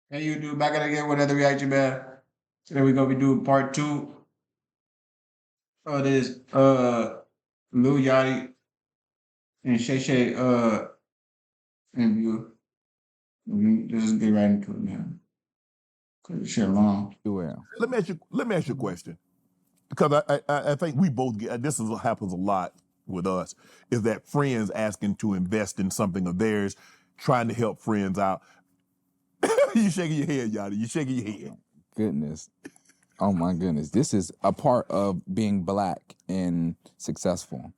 Hey, you do back at again with another reaction, man. Today we gonna be doing part two of this Lil Yachty and Shay interview. Let's just get right into it, man. Cause this shit long. Well, Let me ask you a question, because I think we both get this is what happens a lot with us, is that friends asking to invest in something of theirs, trying to help friends out. You shaking your head, Yachty. You shaking your head. goodness. Oh my goodness. This is a part of being black and successful.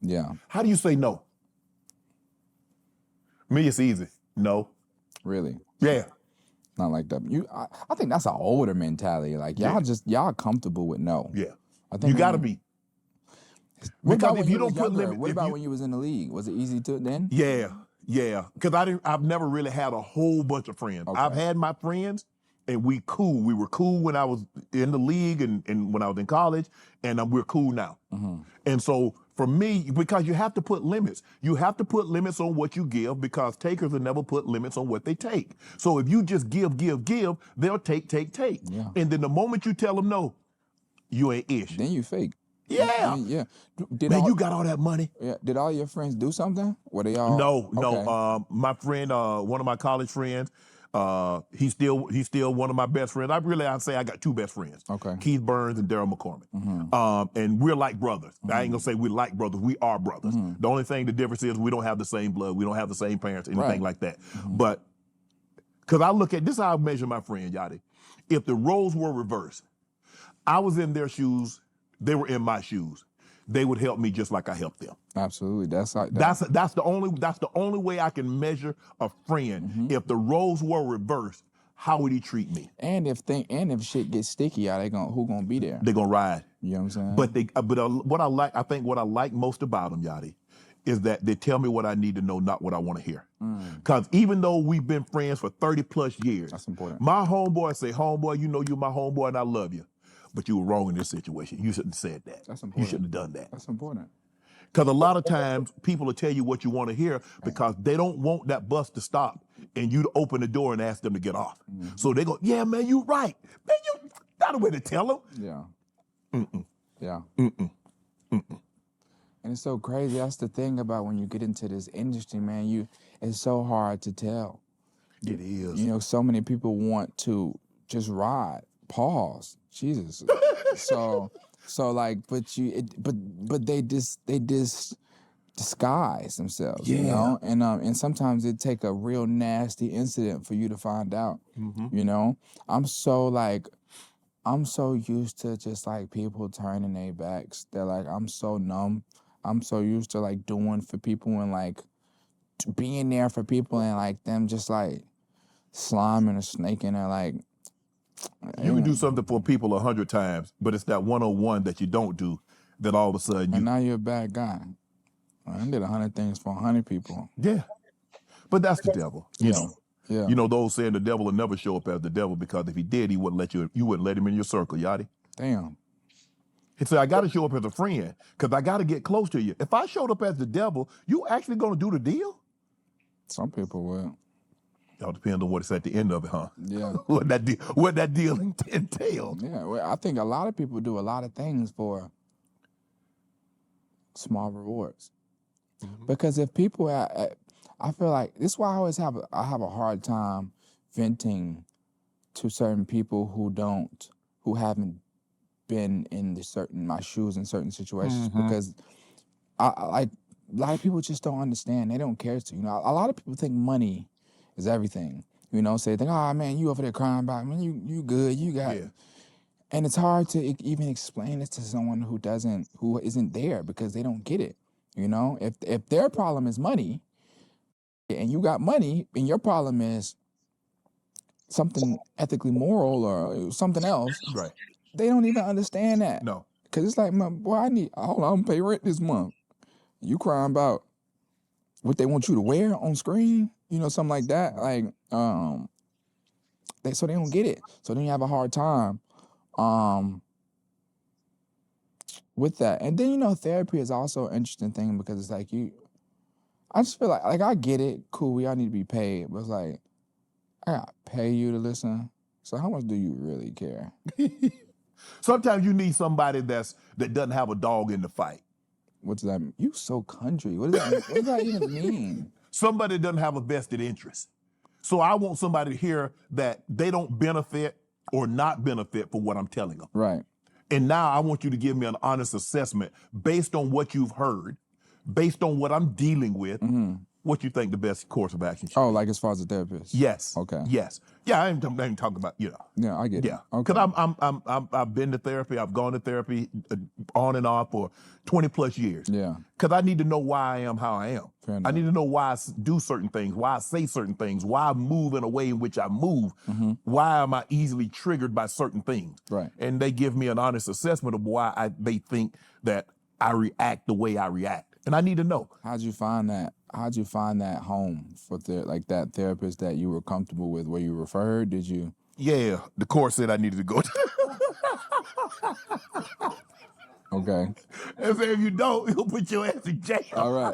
Yeah, How do you say no? Me, it's easy. No. really. Yeah. Not like that. I think that's an older mentality. Like y'all comfortable with no. Yeah. I think You got to be. What about Because if when you was don't put younger? limit, What about when you was in the league? Was it easy to then? Yeah. Because I've never really had a whole bunch of friends. Okay. I've had my friends, and we cool. We were cool when I was in the league and when I was in college, and we're cool now. And so for me, because you have to put limits. You have to put limits on what you give, because takers will never put limits on what they take. So if you just give, they'll take. Yeah. And then the moment you tell them no, you ain't ish. Then you fake. Yeah. Yeah. Man, you got all that money. Yeah. Did all your friends do something? Were they all No. Okay. My friend, one of my college friends, he's still one of my best friends. I'd say I got two best friends. Okay. Keith Burns and Daryl McCormick. And we're like brothers. I ain't gonna say we're like brothers. We are brothers. The only thing, the difference is we don't have the same blood. We don't have the same parents, anything Right. like that. But because I look at this, is how I measure my friend Yachty. If the roles were reversed, I was in their shoes, they were in my shoes, they would help me just like I helped them. Absolutely. That's like That's the only way I can measure a friend. If the roles were reversed, how would he treat me? and if shit gets sticky, who gonna be there? They're gonna ride. You know what I'm saying? But what I like most about them, Yachty, is that they tell me what I need to know, not what I want to hear. Because even though we've been friends for 30 plus years, That's important. my homeboy say, homeboy, you know you're my homeboy and I love you, but you were wrong in this situation. You shouldn't have said that. That's You important. shouldn't have done that. That's important. Because a lot of times people will tell you what you want to hear because they don't want that bus to stop and you to open the door and ask them to get off. So they go, yeah, man, you right. Man, you not a way to tell them. Yeah. Yeah. And it's so crazy. That's the thing about when you get into this industry, man. It's so hard to tell. It is. You know, so many people want to just ride. Pause. Jesus. so like, but they disguise themselves, you know, and sometimes it take a real nasty incident for you to find out. You know, I'm so used to just like people turning their backs. They're like, I'm so numb. I'm so used to like doing for people and like being there for people and like them just like sliming or snaking and like. You can do something for people 100 times, but it's that 101 that you don't do that all of a sudden And now you're a bad guy. I did 100 things for 100 people. Yeah. But that's the devil, you know. Yeah. You know, those saying the devil will never show up as the devil, because if he did, you wouldn't let him in your circle, Yachty. Damn. He said, I got to show up as a friend because I got to get close to you. If I showed up as the devil, you actually going to do the deal? Some people will. It all depends on what it's at the end of it, huh? Yeah. what that deal entails. Yeah, well, I think a lot of people do a lot of things for small rewards. Because if people, I feel like this is why I have a hard time venting to certain people who haven't been in my shoes in certain situations, because I like a lot of people just don't understand. They don't care to. You know, a lot of people think money is everything. You know, say, oh man, you over there crying about, man, you good, you got. Yeah. And it's hard to even explain it to someone who isn't there, because they don't get it. You know, if their problem is money, and you got money, and your problem is something ethically moral or something else, Right. they don't even understand that. No. Because it's like, boy, hold on, I'm gonna pay rent this month. You crying about what they want you to wear on screen, you know, something like that. Like, so they don't get it. So then you have a hard time with that. And then, you know, therapy is also an interesting thing, because it's like I just feel like I get it, cool, we all need to be paid, but it's like, I gotta pay you to listen. So how much do you really care? Sometimes you need somebody that doesn't have a dog in the fight. What does that mean? You so country. What does that even mean? Somebody doesn't have a vested interest. So I want somebody to hear that they don't benefit or not benefit for what I'm telling them. Right. And now I want you to give me an honest assessment based on what you've heard, based on what I'm dealing with, what you think the best course of action should be. Like as far as a therapist? Yes. Okay. Yes. Yeah, I ain't talking about, Yeah, I get it. Yeah. Okay. Because I've been to therapy, I've gone to therapy on and off for 20 plus years. Yeah. Because I need to know why I am how I am. Fair I enough. need to know why I do certain things, why I say certain things, why I move in a way in which I move, why am I easily triggered by certain things. Right. And they give me an honest assessment of why they think that I react the way I react. And I need to know. How'd you find that home for that therapist that you were comfortable with? Were you referred? Did you? Yeah, the course said I needed to go to. Okay. And say if you don't, he'll put your ass in jail. All right.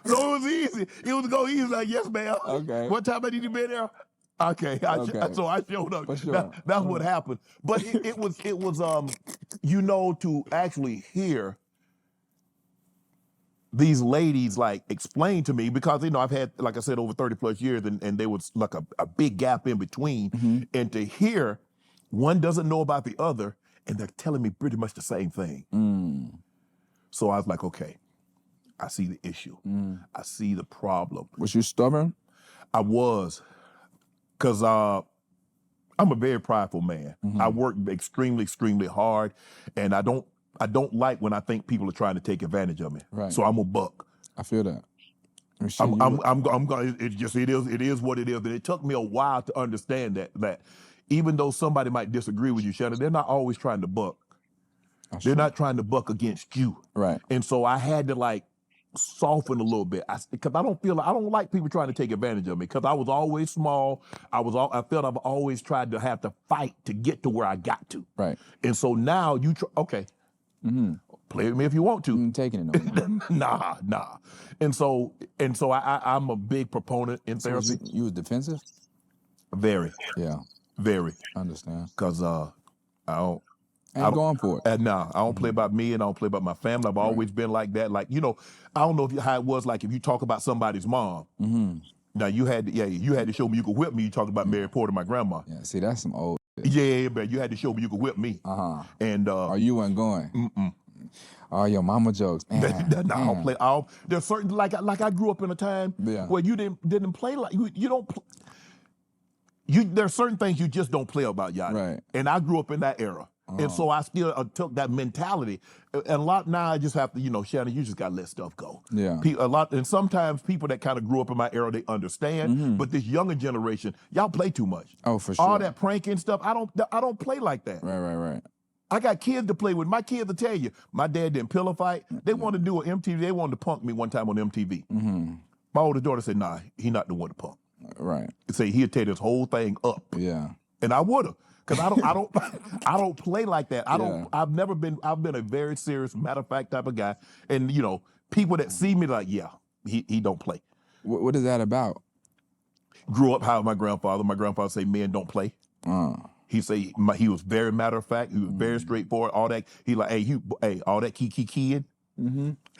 So it was easy. It was go easy, like, yes, ma'am. Okay. What time I need to be there? Okay. So I showed up. For sure. That's what happened. But it was to actually hear these ladies like explain to me, because I've had, like I said, over 30 plus years, and there was like a big gap in between. And to hear one doesn't know about the other, and they're telling me pretty much the same thing. So I was like, okay, I see the issue. I see the problem. Was you stubborn? I was, because I'm a very prideful man. I work extremely, extremely hard, and I don't like when I think people are trying to take advantage of me. Right. So I'm a buck. I feel that. I'm going. It is what it is. And it took me a while to understand that even though somebody might disagree with you, Shannon, they're not always trying to buck. They're not trying to buck against you. Right. And so I had to soften a little bit, because I don't like people trying to take advantage of me, because I was always small. I felt I've always tried to have to fight to get to where I got to. Right. And so now okay. Play with me if you want to. I'm taking it no more. Nah. And so I'm a big proponent in therapy. You was defensive? Very. Yeah. Very. I understand. Because I don't. Ain't going for it. Nah, I don't play about me, and I don't play about my family. I've always been like that. I don't know how it was like if you talk about somebody's mom. Now you had to show me you could whip me. You talking about Mary Porter, my grandma. Yeah, see, that's some old shit. Yeah, but you had to show me you could whip me. And you weren't going. Oh, your mama jokes. Man, I don't play. There's certain like I grew up in a time where you didn't play like you don't. There's certain things you just don't play about, Yatchy. Right. And I grew up in that era. And so I still took that mentality. And a lot now I just have to, Shannon, you just got to let stuff go. Yeah. And sometimes people that kind of grew up in my era, they understand. But this younger generation, y'all play too much. Oh, for sure. All that pranking stuff, I don't play like that. Right. I got kids to play with. My kids will tell you, my dad didn't pillow fight. They wanted to do an MTV. They wanted to punk me one time on MTV. My older daughter said, nah, he not the one to punk. Right. Say he'd tear this whole thing up. Yeah. And I would have. Because I don't play like that. I've been a very serious, matter of fact type of guy. And people that see me like, yeah, he don't play. What is that about? Grew up how my grandfather say men don't play. He say he was very matter of fact. He was very straightforward. All that he like, hey, all that kid. He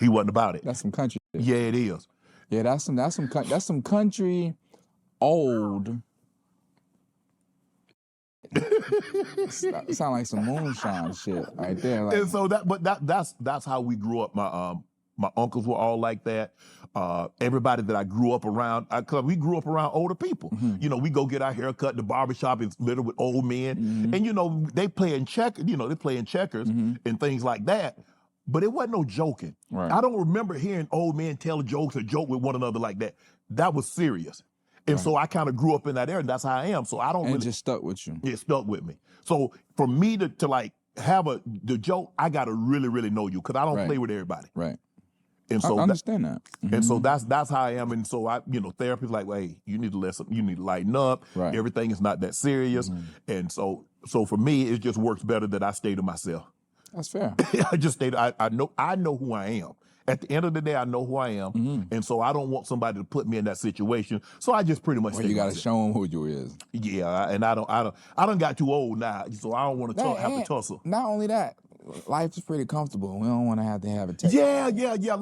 wasn't about it. That's some country shit. Yeah, it is. Yeah, that's some country old. Sound like some moonshine shit right there. And so that's how we grew up. My uncles were all like that. Everybody that I grew up around, because we grew up around older people. We go get our hair cut in the barbershop. It's littered with old men, and they playing checkers. They playing checkers and things like that. But it wasn't no joking. Right. I don't remember hearing old men tell jokes or joke with one another like that. That was serious. And so I kind of grew up in that era, and that's how I am. So I don't and really. It just stuck with you. It stuck with me. So for me to like have the joke, I got to really, really know you, because I don't play with everybody. Right. And so I understand that. And so that's how I am. And so therapy's like, well, hey, you need to lighten up. Right. Everything is not that serious. And so for me, it just works better that I stay to myself. That's fair. I just stay. I know who I am, At the end of the day, I know who I am, and so I don't want somebody to put me in that situation. So I just pretty much. Well, you got to show them who you is. Yeah, and I don't got too old now, so I don't want to have to tussle. Not only that, life is pretty comfortable. We don't want to have a tech. Yeah.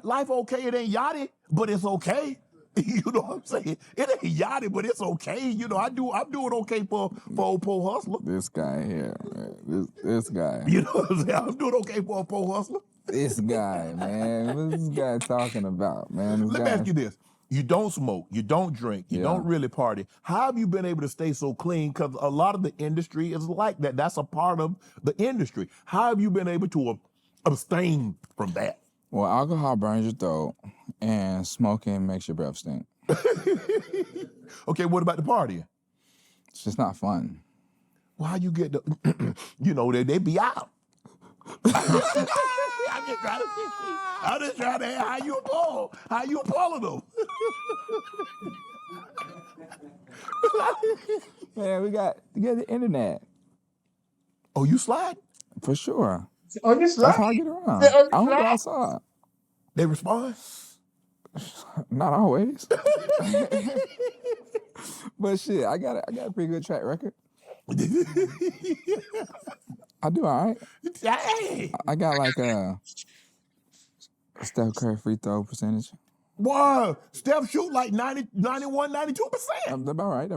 Life okay. It ain't yachty, but it's okay. You know what I'm saying? It ain't yachty, but it's okay. You know, I'm doing okay for old poor hustler. This guy here, man. This guy. You know what I'm saying? I'm doing okay for a poor hustler. This guy, man. What's this guy talking about, man? Let me ask you this. You don't smoke, you don't drink, you don't really party. How have you been able to stay so clean? Because a lot of the industry is like that. That's a part of the industry. How have you been able to abstain from that? Well, alcohol burns your throat, and smoking makes your breath stink. Okay, what about the partying? It's just not fun. Well, how you get the, you know, they be out. I'm just trying to ask how you appalling them. Man, we got the internet. Oh, you slide? For sure. Oh, you slide? That's how I get around. I don't go outside. They respond? Not always. But shit, I got a pretty good track record. I do all right. Hey. I got like a Steph Curry free throw percentage. Wow, Steph shoot like 90, 91, 92%. That's about right. That's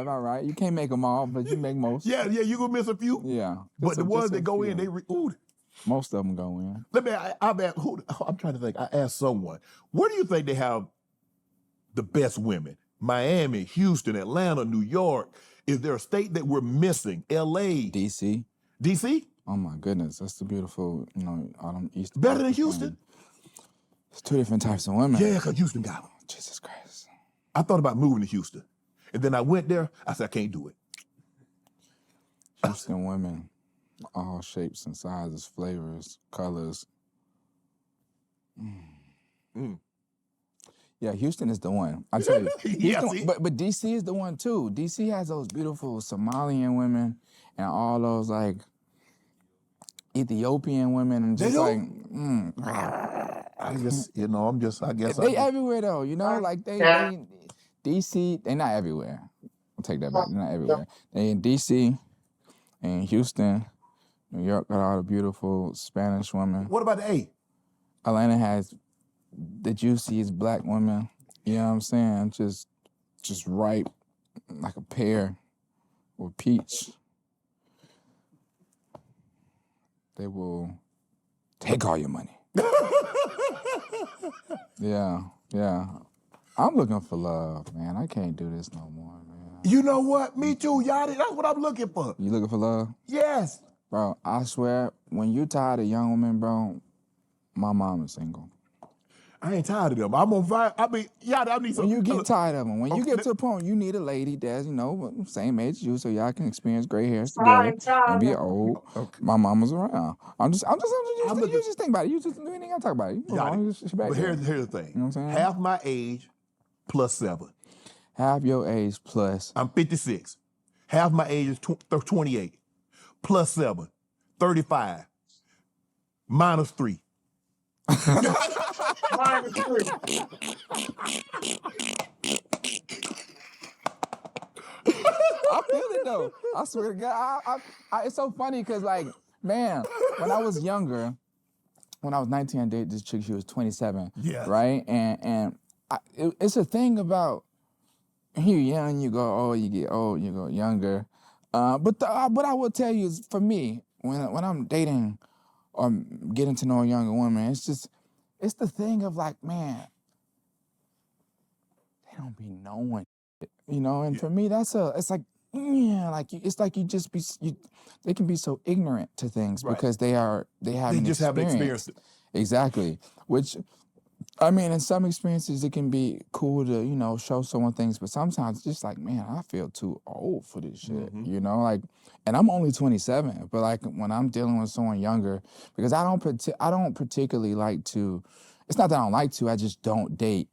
about right. You can't make them all, but you make most. Yeah, you gonna miss a few. Yeah. But the ones that go in, they most of them go in. Let me. I'm trying to think. I asked someone, where do you think they have the best women? Miami, Houston, Atlanta, New York. Is there a state that we're missing? L.A., DC. DC? Oh my goodness, that's the beautiful, autumn East. Better than Houston? It's two different types of women. Yeah, because Houston got them. Jesus Christ. I thought about moving to Houston. And then I went there. I said, I can't do it. Houston women, all shapes and sizes, flavors, colors. Yeah, Houston is the one. I tell you. Houston, but DC is the one too. DC has those beautiful Somalian women and all those like Ethiopian women and just like I guess they everywhere though, like they DC, they not everywhere. I'll take that back. They're not everywhere. They in DC and Houston, New York got all the beautiful Spanish women. What about the A? Atlanta has the juiciest black women, you know what I'm saying? Just ripe like a pear or peach. They will take all your money. Yeah. I'm looking for love, man. I can't do this no more, man. You know what? Me too, Yachty. That's what I'm looking for. You looking for love? Yes. Bro, I swear, when you tired of young women, bro, my mom is single. I ain't tired of them. I'm on fire. I need some. When you get tired of them, when you get to a point you need a lady that's, same age as you, so y'all can experience gray hairs together and be old. Okay. My mama's around. You just think about it. You just ain't gotta talk about it. But here's the thing. You know what I'm saying? Half my age plus 7. Half your age plus. I'm 56. Half my age is 28. Plus 7. 35. Minus 3. Minus 3. I feel it though. I swear to God. It's so funny because, like, man, when I was younger, when I was 19, I dated this chick. She was 27. Yeah. Right? And it's a thing about you're young, you go old, you get old, you go younger. But what I will tell you is, for me, when I'm dating or getting to know a younger woman, it's the thing of like, man, they don't be knowing, and for me, it's like, it's like they can be so ignorant to things because they haven't experienced it. Exactly. Which, I mean, in some experiences, it can be cool to, show someone things, but sometimes it's just like, man, I feel too old for this shit, and I'm only 27, but like when I'm dealing with someone younger, because I don't particularly like to, it's not that I don't like to, I just don't date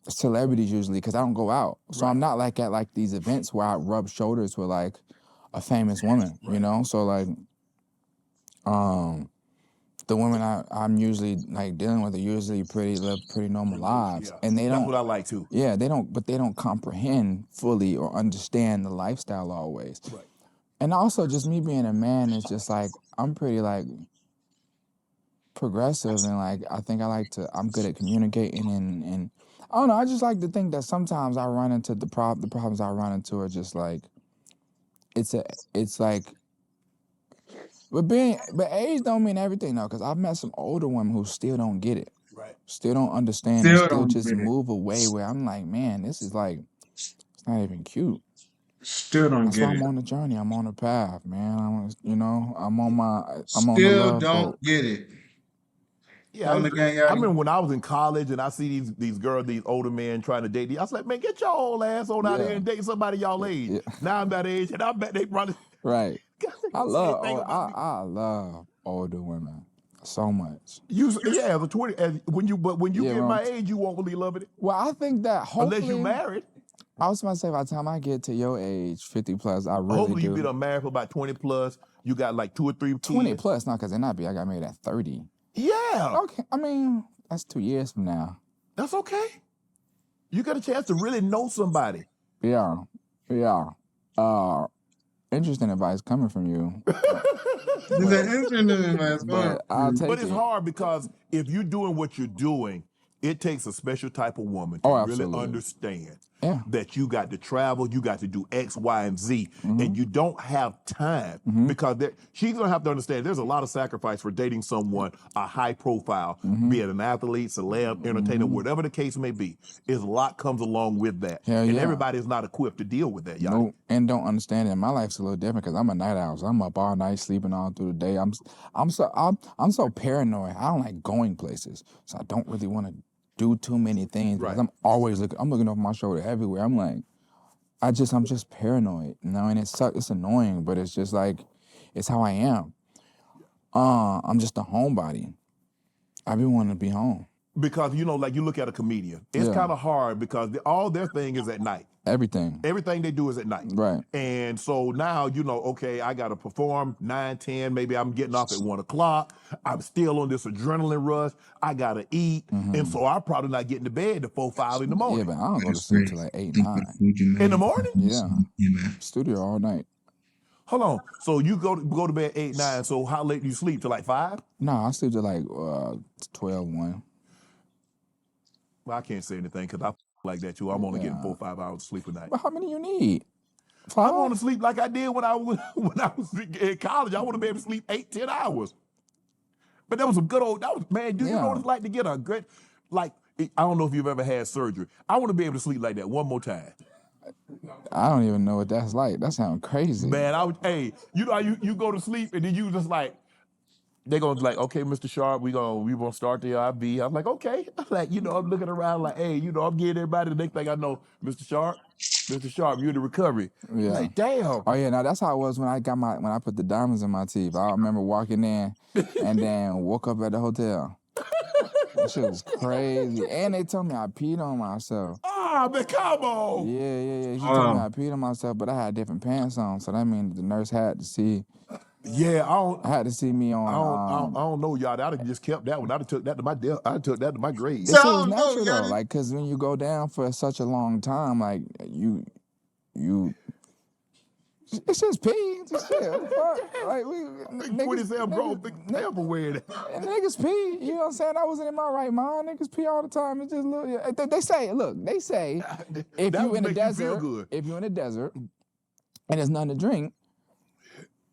celebrities usually because I don't go out. So I'm not like at like these events where I rub shoulders with like a famous woman, So like, The women I'm usually like dealing with are usually live pretty normal lives, Yeah. and they That's don't. what I like too. Yeah, they don't comprehend fully or understand the lifestyle always. Right. And also, just me being a man is just like I'm pretty like progressive, and like I think I'm good at communicating, and I don't know. I just like to think that sometimes I run into the problems I run into are just like it's like. But age don't mean everything though, because I've met some older women who still don't get it, Right. still don't understand, and Still still don't just get it. move away. Where I'm like, man, this is like it's not even cute. Still don't That's why get I'm it. on the journey. I'm on the path, man. I'm on the Still love don't boat. get it. Yeah, Come again, I Yachty. remember when I was in college and I see these girls, these older men trying to date. I was like, man, get your old ass on out Yeah. here and date somebody y'all age. Yeah. Now I'm that age, and I bet they probably Right. I gonna say love anything about me. I love older women so much. As a 20, when you Yeah, get bro. my age, you won't really love it Well, I think that unless you hopefully married. I was about to say by the time I get to your age, 50 plus, I really Hopefully you do. be done married for about 20 plus. You got like 2 or 3 20 kids. plus, not because then I'd be. I got married at 30. Yeah, Okay, I mean that's 2 years from now. that's okay. You got a chance to really know somebody. Yeah, yeah. Interesting advice coming from you, This is interesting, man. but I'll take But it's it. hard because if you're doing what you're doing, it takes a special type of woman to Oh, really absolutely. understand Yeah. that you got to travel, you got to do X, Y, and Z, Mm-hmm. and you don't have time because she's gonna have to understand there's a lot of sacrifice for dating someone a high profile, Mm-hmm. be it an athlete, celeb, entertainer, whatever the case may be. Is a lot comes along with that, Hell and yeah. everybody's not equipped to deal with that. Yachty. Nope, and don't understand it. My life's a little different because I'm a night owl. So I'm up all night, sleeping all through the day. I'm so paranoid. I don't like going places, so I don't really want to do too many things because Right. I'm always looking over my shoulder everywhere. I'm like, I'm just paranoid, and it's annoying, but it's just like, it's how I am. I'm just a homebody. I be wanting to be home. Because like you look at a comedian, it's Yeah. kind of hard because all their thing is at night. Everything. Everything they do is at night. Right. And so now, okay, I got to perform 9, 10, maybe I'm getting off at 1 o'clock. I'm still on this adrenaline rush. I got to eat. And so I'm probably not getting to bed at 4, 5 in the morning. Yeah, but I don't go to sleep till like 8, 9. In the morning? Yeah. Yeah, man. Studio all night. Hold on. So you go to bed 8, 9. So how late do you sleep? Till like 5? No, I sleep till like 12, 1. Well, I can't say anything because I like that too. I'm only getting Yeah. 4 or 5 hours of sleep a night. But how many you need? I 5? want to sleep like I did when I was in college. I want to be able to sleep 8, 10 hours. But that was some good old. Man. Do you know what it's like to get a good, like? I don't know if you've ever had surgery. I want to be able to sleep like that one more time. I don't even know what that's like. That sounds crazy. Man, you go to sleep and then you just like, they're gonna be like, okay, Mr. Sharp, we gonna start the IV. I'm like, okay. I'm like, I'm looking around like, hey, I'm getting everybody. The next thing I know, Mr. Sharp, you're in the recovery. Yeah. Like, damn. Oh yeah, now that's how it was when I put the diamonds in my teeth. I remember walking in and then woke up at the hotel. That shit was crazy. And they told me I peed on myself. Ah, man, come on. Yeah. He told me I peed on myself, but I had different pants on, so that means the nurse had to see. Yeah, I had to see me on. I don't know, y'all. I'd have just kept that one. I'd have took that to my death. I'd took that to my grave. It was natural though, like, cause when you go down for such a long time, like you, it's just pee. It's just shit. What the fuck? Like we 27 grown never wear that. niggas pee. You know what I'm saying? I wasn't in my right mind. Niggas pee all the time. It's just they say if That you in the make you feel desert, good. if you're in the desert and there's nothing to drink,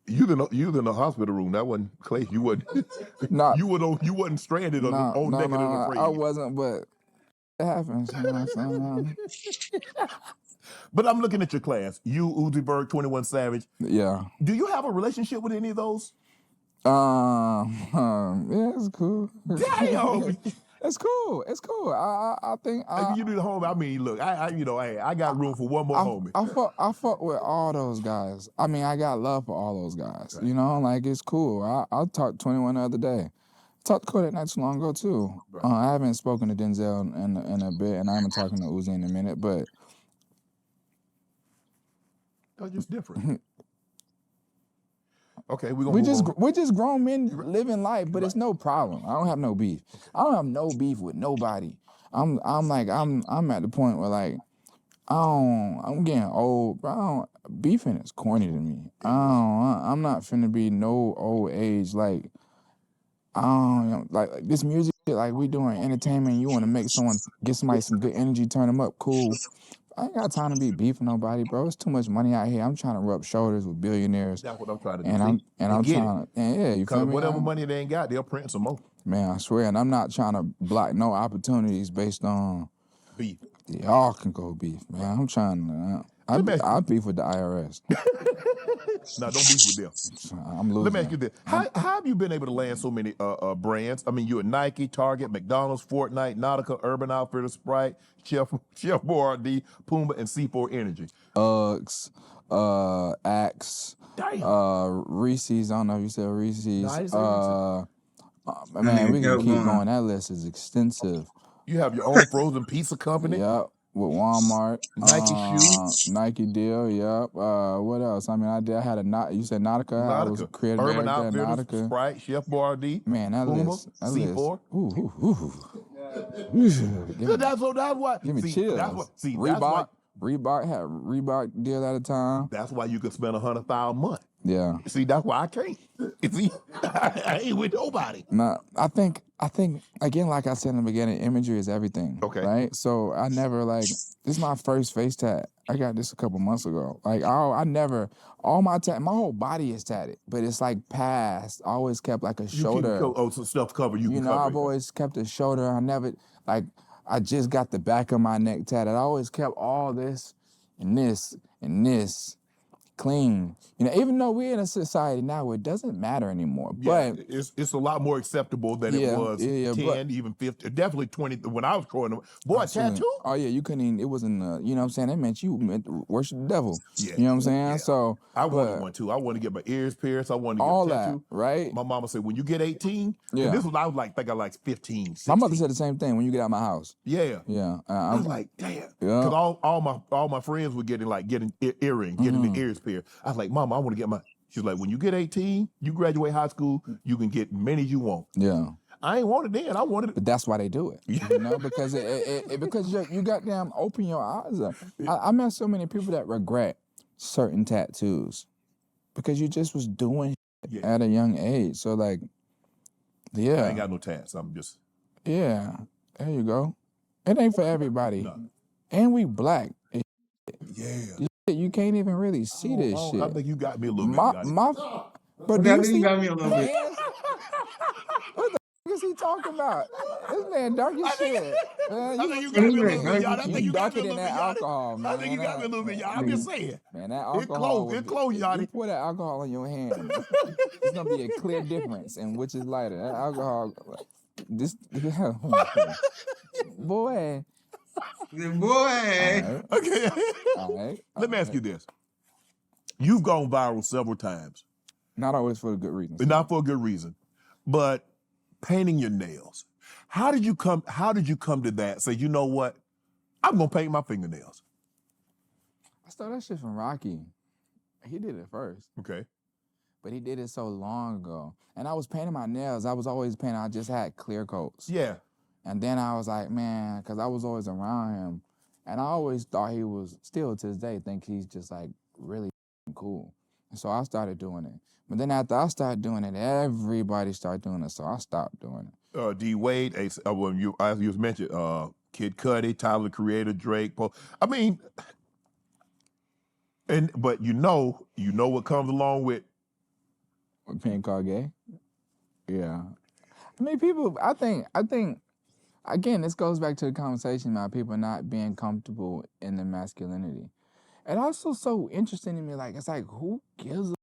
You was in the hospital room. That wasn't Clay. You wasn't. Nah. You wasn't stranded on naked and afraid. I wasn't, but it happens. You know what I'm saying? But I'm looking at your class. You, Uzi Berg, 21 Savage. Yeah. Do you have a relationship with any of those? Yeah, it's cool. Damn. It's cool. It's cool. I think You need a homie. I mean, look, I got room for one more homie. I fuck with all those guys. I mean, I got love for all those guys. Right. You know, like it's cool. I talked 21 the other day. Talked to Kodak not too long ago too. Right. I haven't spoken to Denzel in a bit, and I haven't talking to Uzi in a minute, but that's just different. Okay, we're gonna we're just grown men living life, but it's no problem. I don't have no beef. I don't have no beef with nobody. I'm at the point where like I'm getting old, bro. Beefing is corny to me. I'm not finna be no old age like like this music. Like we doing entertainment. You want to make someone get somebody some good energy, turn them up, cool. I ain't got time to be beefing nobody, bro. It's too much money out here. I'm trying to rub shoulders with billionaires. That's what I'm trying to do. And I'm trying to, yeah, you feel Because me? whatever money they ain't got, they'll print some more. Man, I swear, and I'm not trying to block no opportunities based on beef. Y'all can go beef, man. I'm trying to. I beef with the IRS. No, don't beef with them. I'm losing. Let me ask you this: how have you been able to land so many brands? I mean, you at Nike, Target, McDonald's, Fortnite, Nautica, Urban Outfitters, Sprite, Chef Boyardee, Puma, and C4 Energy. Uggs, Axe, Reese's. I don't know if you said Reese's. Man, we can keep going. That list is extensive. You have your own frozen pizza company. Yep. With Walmart, Nike shoes, Nike deal, yep. What else? I mean, I had you said Nautica. I was creative Urban director at Outfitters, Nautica. Sprite, Chef Boyardee, man, that Puma, list, C4. That's what. Give me chills. Reebok had Reebok deal at a time. That's why you could spend $100,000 a month. Yeah. See, that's why I can't. See, I ain't with nobody. No, I think again, like I said in the beginning, imagery is everything. Okay. Right. So I never this is my first face tat. I got this a couple months ago. Like I never my whole body is tatted, but it's like past. I always kept like a shoulder. Some stuff covered. You can know, cover I've always kept a shoulder. I never I just got the back of my neck tatted. I always kept all this and this and this clean. You know, even though we're in a society now where it doesn't matter anymore. Yeah, but it's a lot more acceptable than it was 10, even 50, definitely 20 when I was growing up. Boy, absolutely. Tattoo? Oh yeah, you couldn't even, it wasn't you know what I'm saying? That meant you meant to worship the devil. Yeah. You know what I'm saying? Yeah. So I wanted one too. I wanted to get my ears pierced. I wanted to get all a tattoo. That, right? My mama said, when you get 18, yeah. And this was I was like 15, 16. My mother said the same thing when you get out of my house. Yeah. Yeah. I was like, damn. Because all my friends were getting earrings, getting the ears pierced. I was like, Mama, I want to get my. She's like, when you get 18, you graduate high school, you can get many as you want. Yeah. I ain't want it then. I wanted it. But that's why they do it. You know, because because you goddamn open your eyes up. I met so many people that regret certain tattoos because you just was doing at a young age. So like, yeah. I ain't got no tats. I'm just. Yeah. There you go. It ain't for everybody. No. And we black. Yeah. You can't even really see this shit. I think you got me a little bit. But do you see? You got me a little bit. What the f is he talking about? This man dark as shit. I think you got me a little bit, y'all. I think you got me a darker little than bit, that alcohol, man. I think you got me a little bit, y'all. I'm just saying. Man, that alcohol. It's close, y'all. You pour that alcohol in your hand. It's gonna be a clear difference in which is lighter. That alcohol. This boy. Boy. Okay. All right. Let me ask you this. You've gone viral several times. Not always for a good reason. Not for a good reason. But painting your nails. How did you come to that? Say, you know what? I'm gonna paint my fingernails. I stole that shit from Rocky. He did it first. Okay. But he did it so long ago. And I was painting my nails. I was always painting. I just had clear coats. Yeah. And then I was like, man, because I was always around him. And I always thought he was, still to this day, think he's just like really cool. And so I started doing it. But then after I started doing it, everybody started doing it. So I stopped doing it. D Wade, when you mentioned, Kid Cudi, Tyler the Creator, Drake, Paul. I mean, but you know what comes along with being called gay? Yeah. I mean, people, I think, again, this goes back to the conversation about people not being comfortable in their masculinity. And also so interesting to me, like, it's like, who gives a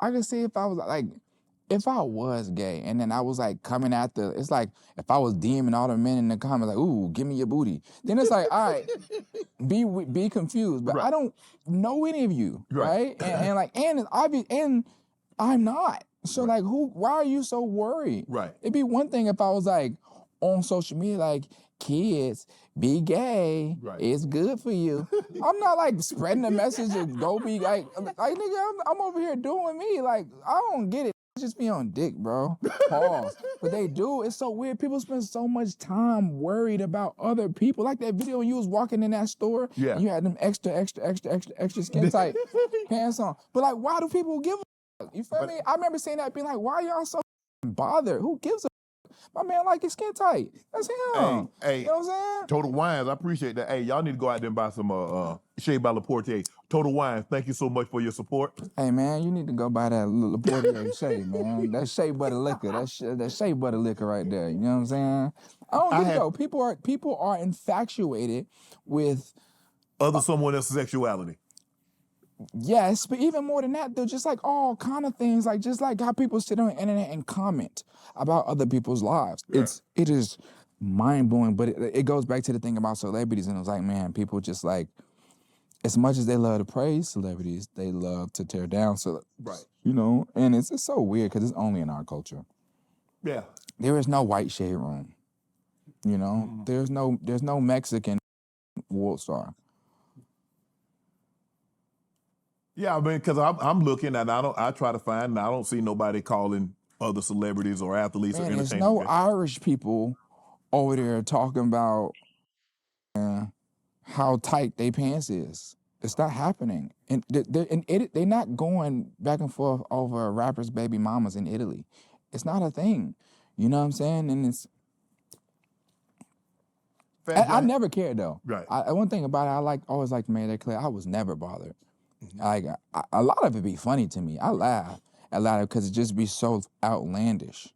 I can see if I was gay and then I was like coming after, it's like if I was DMing all the men in the comments like, ooh, give me your booty. Then it's like, all right, be confused. But I don't know any of you, right? And it's obvious, and I'm not. So like, why are you so worried? Right. It'd be one thing if I was like, on social media like, kids, be gay. Right. It's good for you. I'm not like spreading the message of go be like nigga, I'm over here doing me. Like, I don't get it. Just be on dick, bro. Pause. But they do. It's so weird. People spend so much time worried about other people. Like that video when you was walking in that store Yeah. and you had them extra skin tight pants on. But like, why do people give a fuck? You feel me? I remember saying that, being like, why y'all so bothered? Who gives a fuck? My man like his skin tight. That's him. Hey, you know what I'm saying? Total Wines, I appreciate that. Hey, y'all need to go out there and buy some Shay by LaPortier. Total Wines, thank you so much for your support. Hey man, you need to go buy that LaPortier Shay, man. That Shay butter liquor. That Shay butter liquor right there. You know what I'm saying? I don't get it though. People are infatuated with other someone else's sexuality. Yes, but even more than that, though, just like all kind of things, like just like how people sit on the internet and comment about other people's lives. Yeah. It is mind blowing, but it goes back to the thing about celebrities, and it's like, man, people just like, as much as they love to praise celebrities, they love to tear down celebrities. Right. You know, and it's so weird because it's only in our culture. Yeah. There is no white shade room. You know, there's no Mexican world star. Yeah, I mean, because I'm looking and I try to find, and I don't see nobody calling other celebrities or athletes or entertainers. There's no Irish people over there talking about how tight they pants is. It's not happening. And they're not going back and forth over rappers' baby mamas in Italy. It's not a thing. You know what I'm saying? And it's... I never cared, though. Right. One thing about it, I always like to make that clear. I was never bothered. Like, a lot of it be funny to me. I laugh a lot of it because it just be so outlandish.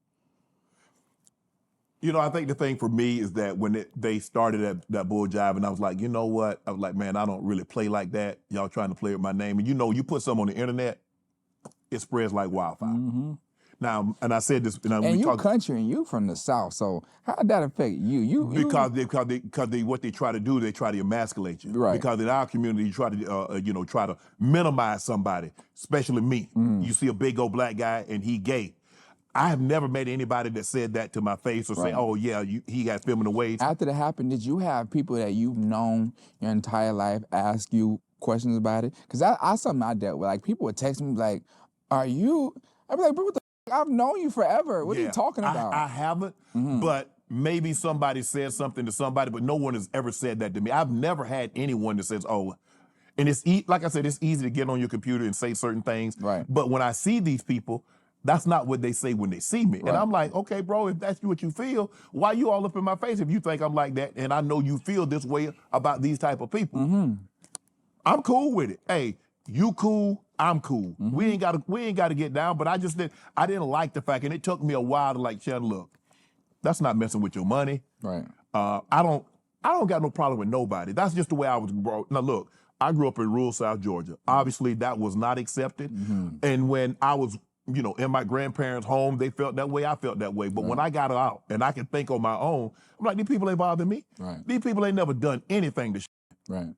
You know, I think the thing for me is that when they started that bull jive, and I was like, you know what? I was like, man, I don't really play like that. Y'all trying to play with my name. And you know, you put something on the internet, it spreads like wildfire. Mm-hmm. Now, and I said this, and you country and you from the South, so how did that affect you? Because what they try to do, they try to emasculate you. Right. Because in our community, you try to minimize somebody, especially me. You see a big old black guy and he gay. I have never met anybody that said that to my face or say, oh yeah, he got feminine ways. After that happened, did you have people that you've known your entire life ask you questions about it? Because I something I dealt with. Like, people would text me like, are you? I'd be like, bro, what the f-? I've known you forever. What are you talking about? I haven't, but maybe somebody said something to somebody, but no one has ever said that to me. I've never had anyone that says, oh, and it's like I said, it's easy to get on your computer and say certain things. Right. But when I see these people, that's not what they say when they see me. Right. And I'm like, okay, bro, if that's what you feel, why you all up in my face if you think I'm like that and I know you feel this way about these type of people? I'm cool with it. Hey, you cool, I'm cool. We ain't gotta get down, but I didn't like the fact, and it took me a while to like, Chad, look, that's not messing with your money. Right. I don't got no problem with nobody. That's just the way I was brought. Now look, I grew up in rural South Georgia. Obviously that was not accepted. And when I was in my grandparents' home, they felt that way, I felt that way. But when I got out and I can think on my own, I'm like, these people ain't bothering me. Right. These people ain't never done anything to Right.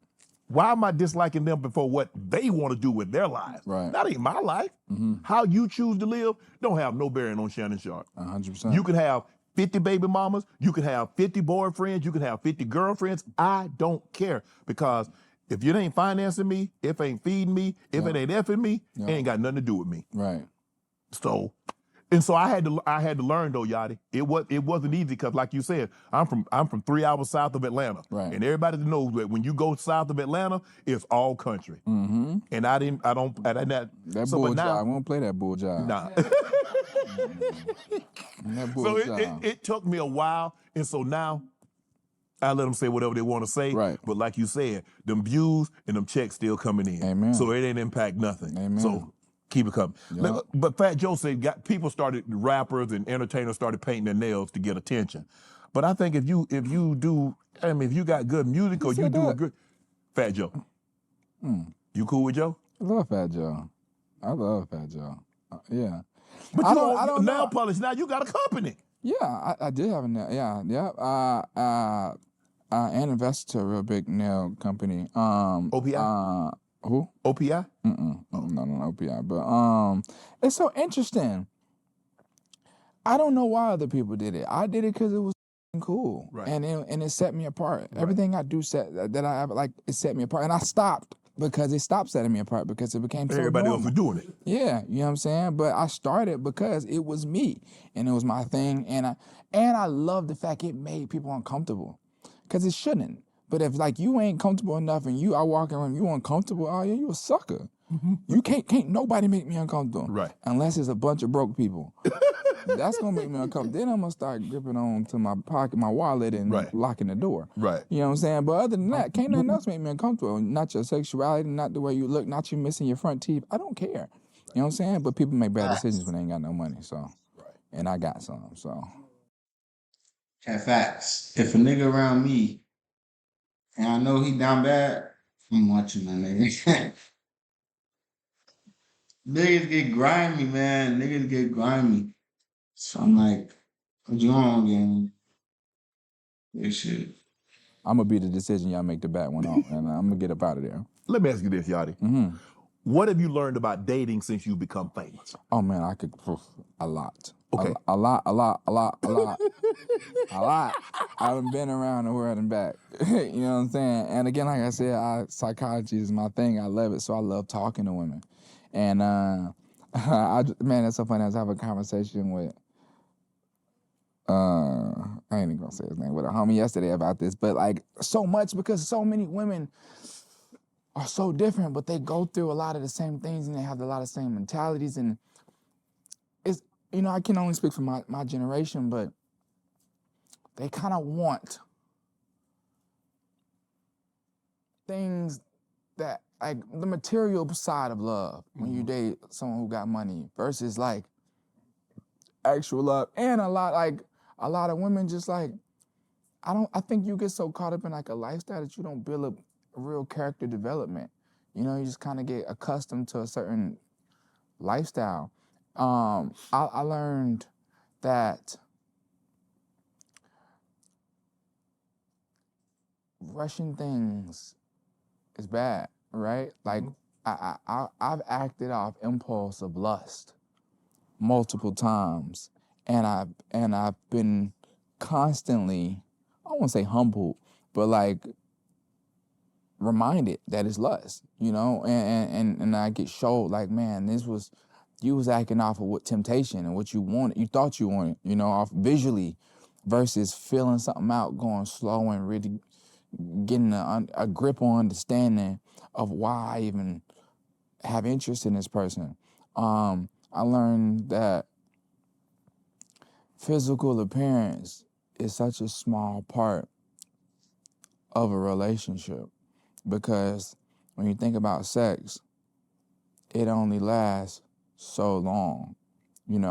Why am I disliking them before what they want to do with their lives? Right. That ain't my life. How you choose to live don't have no bearing on Shannon Sharp. 100%. You can have 50 baby mamas, you can have 50 boyfriends, you can have 50 girlfriends. I don't care, because if it ain't financing me, if it ain't feeding me, if it ain't effing me, it ain't got nothing to do with me. Right. So I had to learn though, Yachty. It wasn't easy because, like you said, I'm from 3 hours south of Atlanta, Right. and everybody knows that when you go south of Atlanta, it's all country. And That so, bull but now, job. I won't play that bull job. nah. That bull So job. it took me a while, and so now I let them say whatever they want to say. Right. But like you said, them views and them checks still coming in. Amen. So it ain't impact nothing. Amen. So keep it coming. Yep. But Fat Joe said rappers and entertainers started painting their nails to get attention. But I think if you got good music or you do a good Fat Joe. You cool with Joe? I love Fat Joe. I love Fat Joe. Yeah. But I don't nail know. polish now, you got a company. Yeah, I did have a nail. Yeah. And invested to a real big nail company. OPI? Who? OPI? No, OPI. But it's so interesting. I don't know why other people did it. I did it because it was cool. Right. And it set me apart. Right. Everything I do it set me apart. And I stopped because it stopped setting me apart because it became so Everybody normal. else was doing it. Yeah, you know what I'm saying? But I started because it was me and it was my thing. And I love the fact it made people uncomfortable because it shouldn't. But if like you ain't comfortable enough and I walk around, you uncomfortable, oh yeah, you a sucker. You can't nobody make me uncomfortable. Right. Unless it's a bunch of broke people. That's gonna make me uncomfortable. Then I'm gonna start gripping on to my pocket, my wallet, and Right. locking the door. Right. You know what I'm saying? But other than that, can't nothing else make me uncomfortable. Not your sexuality, not the way you look, not you missing your front teeth. I don't care. You know what I'm saying? But people make bad decisions when they ain't got no money. So, and I got some. So, Facts. If a nigga around me and I know he down bad, I'm watching my nigga. Niggas get grimy, man. Niggas get grimy. So I'm like, what you on, gang? This shit. I'm gonna be the decision y'all make to bat one off, and I'm gonna get up out of there. Let me ask you this, Yachty. Mm-hmm. What have you learned about dating since you become famous? Oh man, I could a lot. Okay. A lot. A lot. I've been around the world and back. You know what I'm saying? And again, like I said, psychology is my thing. I love it, so I love talking to women. And man, that's so funny. I was having a conversation with I ain't even gonna say his name, with a homie yesterday about this, but like so much because so many women are so different, but they go through a lot of the same things and they have a lot of the same mentalities. And it's, I can only speak for my generation, but they kind of want things that, like the material side of love when you date someone who got money versus like actual love. And a lot of women just like, I think you get so caught up in like a lifestyle that you don't build up real character development. You just kind of get accustomed to a certain lifestyle. I learned that rushing things is bad, right? Like I've acted off impulse of lust multiple times, and I've been constantly, I won't say humbled, but like reminded that it's lust, and I get showed like, man, you was acting off of what temptation and what you wanted, you thought you wanted, off visually versus feeling something out, going slow and really getting a grip on understanding of why I even have interest in this person. I learned that physical appearance is such a small part of a relationship, because when you think about sex, it only lasts so long, and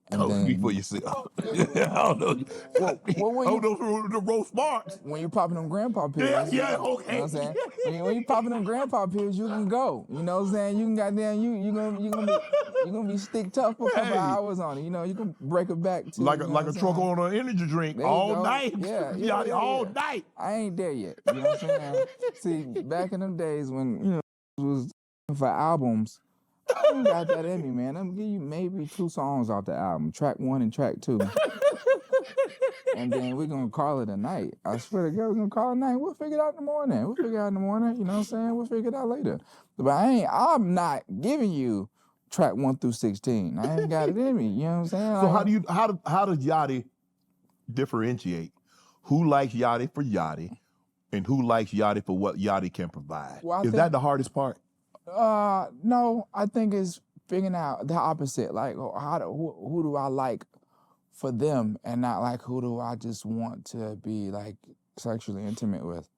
then Speak for yourself. I don't know. The roast marks. when you popping them grandpa pills, Okay. you know what I'm saying? When you popping them grandpa pills, you can go. You know what I'm saying? You can goddamn you gonna be stick tough for a couple hours on it. You can break it back to Like a truck on an energy drink all night. Yeah. All night. I ain't there yet. You know what I'm saying? See, back in them days when it was for albums, I ain't got that in me, man. I'm gonna give you maybe 2 songs off the album, track 1 and track 2. And then we're gonna call it a night. I swear to God, we're gonna call it a night. We'll figure it out in the morning. You know what I'm saying? We'll figure it out later. But I'm not giving you track 1 through 16. I ain't got it in me. You know what I'm saying? So how does Yachty differentiate who likes Yachty for Yachty and who likes Yachty for what Yachty can provide? Is that the hardest part? No, I think it's figuring out the opposite. Like, who do I like for them, and not like who do I just want to be like sexually intimate with,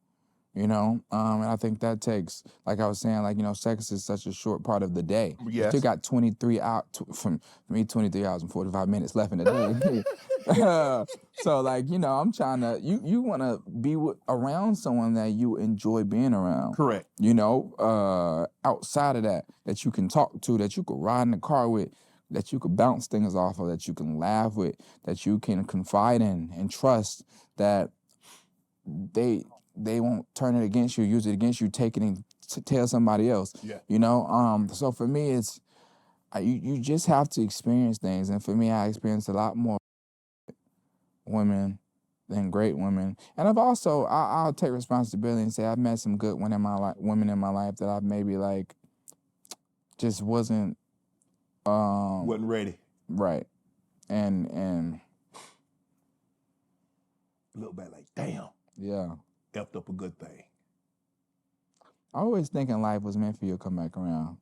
And I think that takes, like I was saying, like, sex is such a short part of the day. Yes. You still got 23 hours, for me, 23 hours and 45 minutes left in the day. So, like, I'm trying to, you want to be around someone that you enjoy being around. Correct. Outside of that you can talk to, that you could ride in the car with, that you could bounce things off of, that you can laugh with, that you can confide in and trust, that they won't turn it against you, use it against you, take it and tell somebody else. Yeah. So for me, it's you just have to experience things, and for me, I experienced a lot more women than great women. And I've also I'll take responsibility and say I've met some good women in my life that I've maybe like just wasn't ready. right. And Look back like, damn, yeah. effed up a good thing. I always thinking life was meant for you to come back around.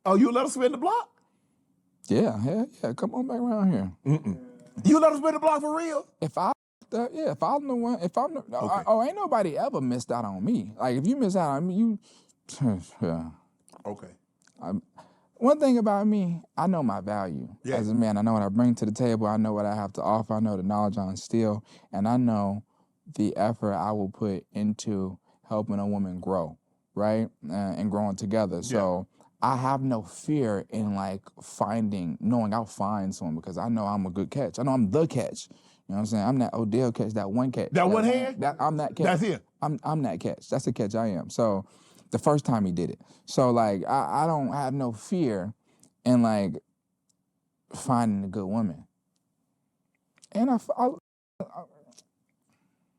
Oh, you let us spin the block? Yeah, hell yeah, come on back around here. You let us spin the block for real? If I'm the one, ain't nobody ever missed out on me. Like if you miss out on me, you, yeah. Okay. One thing about me, I know my value as a man. I know what I bring to the table. I know what I have to offer. I know the knowledge I instill, and I know the effort I will put into helping a woman grow, right, and growing together. So I have no fear in like knowing I'll find someone because I know I'm a good catch. I know I'm the catch. You know what I'm saying? I'm that Odell catch, that one catch. That one hand? I'm that catch. That's it. I'm that catch. That's the catch I am. So the first time he did it. So like I don't have no fear in like finding a good woman. And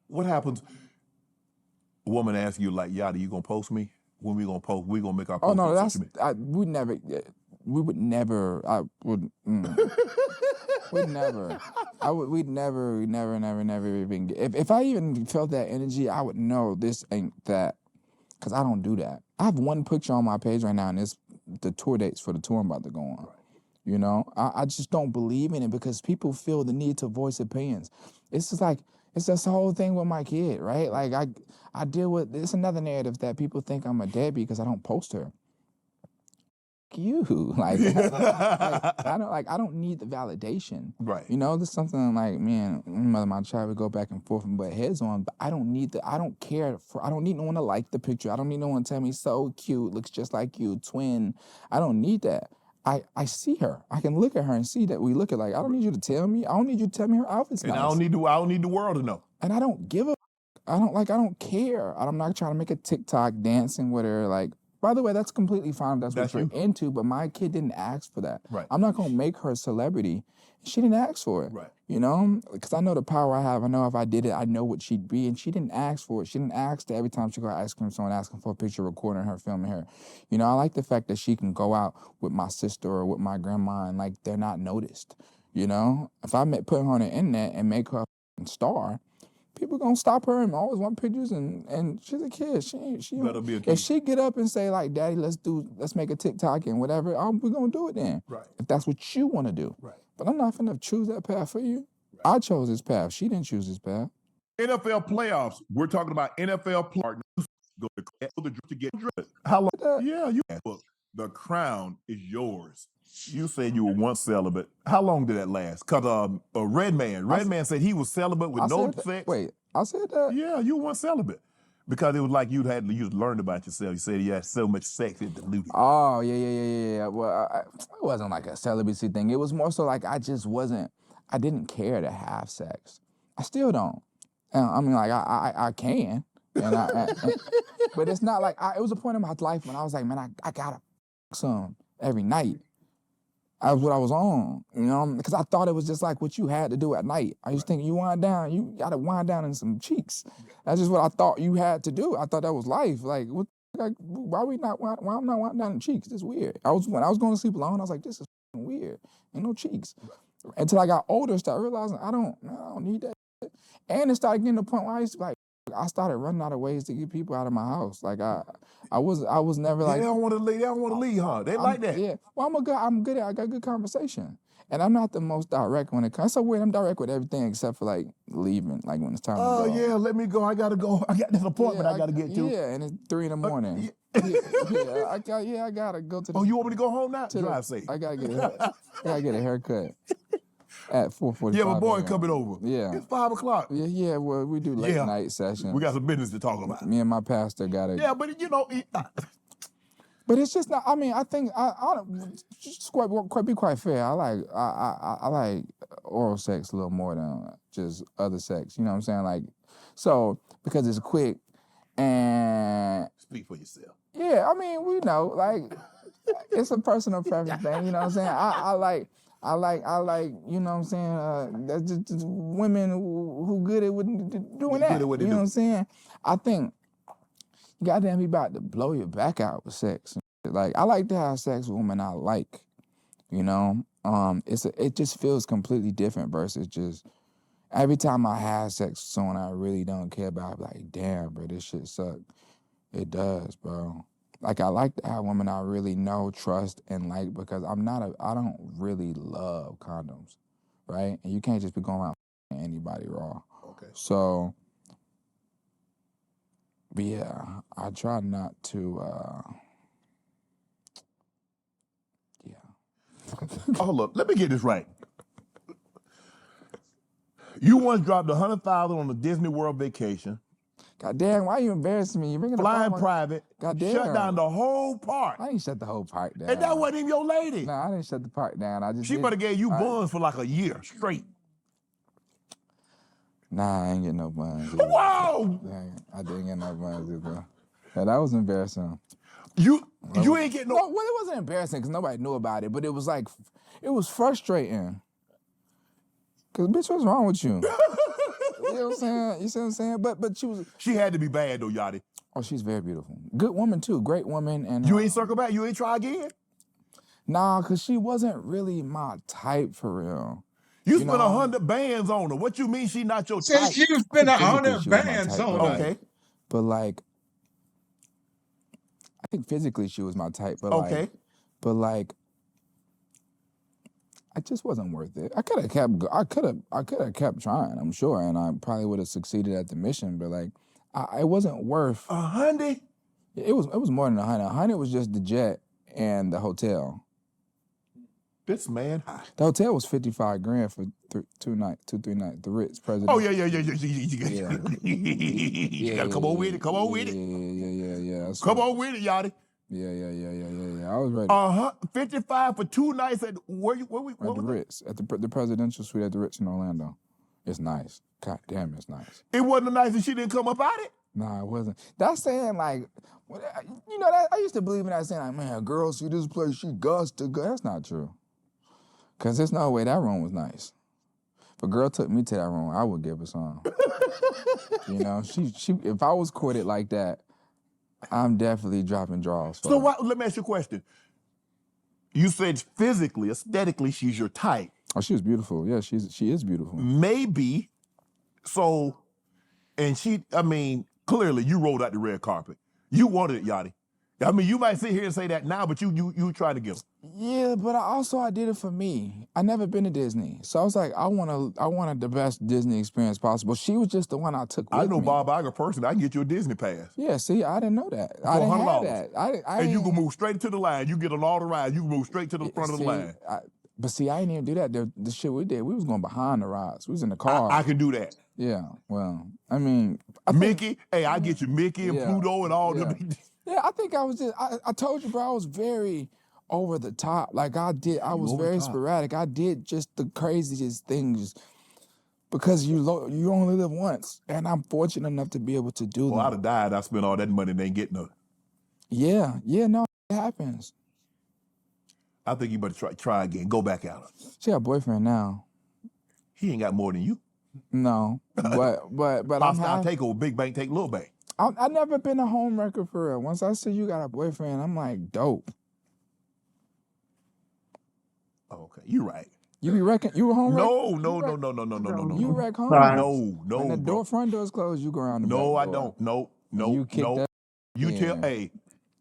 what happens? A woman asks you like, Yachty, you gonna post me? When we gonna post? We gonna make our post? Oh no, on social media? we would never. I would. We'd never. We'd never even. If I even felt that energy, I would know this ain't that, because I don't do that. I have one picture on my page right now, and it's the tour dates for the tour I'm about to go on. Right. You know, I just don't believe in it because people feel the need to voice opinions. It's just like it's this whole thing with my kid, right? Like I deal with it's another narrative that people think I'm a deadbeat because I don't post her. You like I don't need the validation, right? You know, there's something like me and mother my child would go back and forth and butt heads on, but I don't need I don't need no one to like the picture. I don't need no one to tell me so cute, looks just like you, twin. I don't need that. I see her. I can look at her and see that we look alike. I don't need you to tell me. I don't need you to tell me her outfit's nice. I don't need the world to know. And I don't give a. I don't care. I'm not trying to make a TikTok dancing with her like. By the way, that's completely fine if that's what you're into, but my kid didn't ask for that. Right. I'm not going to make her a celebrity. She didn't ask for it. Right. You know? Because I know the power I have. I know if I did it, I know what she'd be. And she didn't ask for it. She didn't ask that every time she go to ice cream, someone asking for a picture, recording her, filming her. You know, I like the fact that she can go out with my sister or with my grandma and, like, they're not noticed. You know? If I put her on the internet and make her a star, people gonna stop her and always want pictures, and she's a kid. She better be a kid. If she get up and say like, "Daddy, let's make a TikTok and whatever," we're gonna do it then. Right. If that's what you want to do. Right. But I'm not gonna choose that path for you. Right. I chose this path. She didn't choose this path. NFL playoffs. We're talking about NFL partners. Go to get how long? Yeah, you. Look, the crown is yours. You said you were once celibate. How long did that last? Because Redman said he was celibate with no sex. Wait, I said that? Yeah, you were once celibate. Because it was like you learned about yourself. You said you had so much sex it diluted. Oh, yeah. Well, it wasn't like a celibacy thing. It was more so like I didn't care to have sex. I still don't. I mean, like, I can. But it's not like, it was a point in my life when I was like, man, I gotta some every night. That was what I was on, you know, because I thought it was just like what you had to do at night. I used to think you wind down, you got to wind down in some cheeks. That's just what I thought you had to do. I thought that was life. Like, why I'm not winding down in cheeks? This is weird. When I was going to sleep alone, I was like, this is weird. Ain't no cheeks. Until I got older, started realizing I don't need that. And it started getting to the point where I started running out of ways to get people out of my house. Like I was never like they don't want to leave. They don't want to leave, huh? They like that. Yeah. Well, I got good conversation, and I'm not the most direct when it comes. So weird. I'm direct with everything except for like leaving, like when it's time to go. Oh yeah, let me go. I gotta go. I got this appointment I gotta get to. Yeah, and it's 3 in the morning. I gotta go to. You want me to go home now? Drive safe. I gotta get a haircut. At 4:45. Yeah, my boy coming over. Yeah. It's 5 o'clock. Yeah, well, we do late night sessions. We got some business to talk about. Me and my pastor got it. Yeah, but you know. But it's just not, I mean, I think, I just be quite fair. I like oral sex a little more than just other sex. You know what I'm saying? Like, so, because it's quick and. Speak for yourself. Yeah, I mean, we know, like. it's a personal preference thing. You know what I'm saying? I like, you know what I'm saying? That's just women who good at doing that. Good at what they You know do. what I'm saying? I think you goddamn be about to blow your back out with sex. Like I like to have sex with women I like. You know, it just feels completely different versus just every time I have sex with someone I really don't care about. I'm like, damn, bro, this shit suck. It does, bro. Like I like to have women I really know, trust, and like because I don't really love condoms, right? And you can't just be going around anybody raw. Okay. So, but yeah, I try not to. Hold up. Let me get this right. You once dropped $100,000 on a Disney World vacation, God damn, why you embarrassing me? You bringing flying up private, Goddamn. shut down the whole park. I didn't shut the whole park down. And that wasn't even your lady. No, I didn't shut the park down. I just She better gave you buns for like a year straight. Nah, I ain't getting no buns. Either. Whoa! I didn't get no buns either. Yeah, that was embarrassing. You ain't getting no. Well, it wasn't embarrassing because nobody knew about it, but it was like, it was frustrating. Cause bitch, what's wrong with you? You know what I'm saying? You see what I'm saying? But she was. She had to be bad though, Yachty. Oh, she's very beautiful. Good woman too. Great woman. And You ain't circle back. You ain't try again. Nah, cause she wasn't really my type for real. You spent 100 bands on her. What you mean she not your Since type? you spent Physically, 100 she was my bands type, on but her. Okay. But like, I think physically she was my type. But Okay. like, I just wasn't worth it. I could have kept trying, I'm sure, and I probably would have succeeded at the mission. But like, it wasn't worth. 100? It was more than 100. 100 was just the jet and the hotel. This man high. The hotel was $55,000 for 3 nights. The Ritz President. Oh yeah. You gotta come on with it. Come on with it. Yeah. Come on with it, Yachty. Yeah. I was ready. 55 for 2 nights at where At the Ritz, at the presidential suite at the Ritz in Orlando. It's nice. God damn, it's nice. It wasn't nice that she didn't come up out it. Nah, it wasn't. That's saying like, you know, that I used to believe in that saying like, man, a girl see this place, she guts to go. That's not true. Cause there's no way that room was nice. If a girl took me to that room, I would give her some. You know, she. If I was courted like that, I'm definitely dropping draws. So let me ask you a question. You said physically, aesthetically, she's your type. Oh, she was beautiful. Yeah, she is beautiful. Maybe. So, and clearly you rolled out the red carpet. You wanted it, Yachty. I mean, you might sit here and say that now, but you try to get her. Yeah, but I did it for me. I never been to Disney, so I was like, I wanted the best Disney experience possible. She was just the one I took with me. I know Bob Iger personally. I can get you a Disney pass. Yeah, see, I didn't know that. For I didn't $100. have that. And you can move straight to the line. You get on all the rides. You can move straight to the front of the line. But see, I didn't even do that. The shit we did, we was going behind the rides. We was in the car. I can do that. Yeah, well, I mean, Mickey, I get you Mickey and Pluto and all them. Yeah, I think I was just, I told you, bro, I was very over the top. Like I was very sporadic. I did just the craziest things because you only live once. And I'm fortunate enough to be able to do them. Well, I'd have died. I spent all that money and ain't getting nothing. Yeah, no, it happens. I think you better try again. Go back out. She got a boyfriend now. He ain't got more than you. No, but I'll take over big bank, take little bank. I never been a home wrecker for real. Once I see you got a boyfriend, I'm like, dope. Okay, you right. You be wrecking? You a home wrecker? No. You wreck home? No. When the front door's closed, you go around the back door. I don't. No. You kick that. You tell,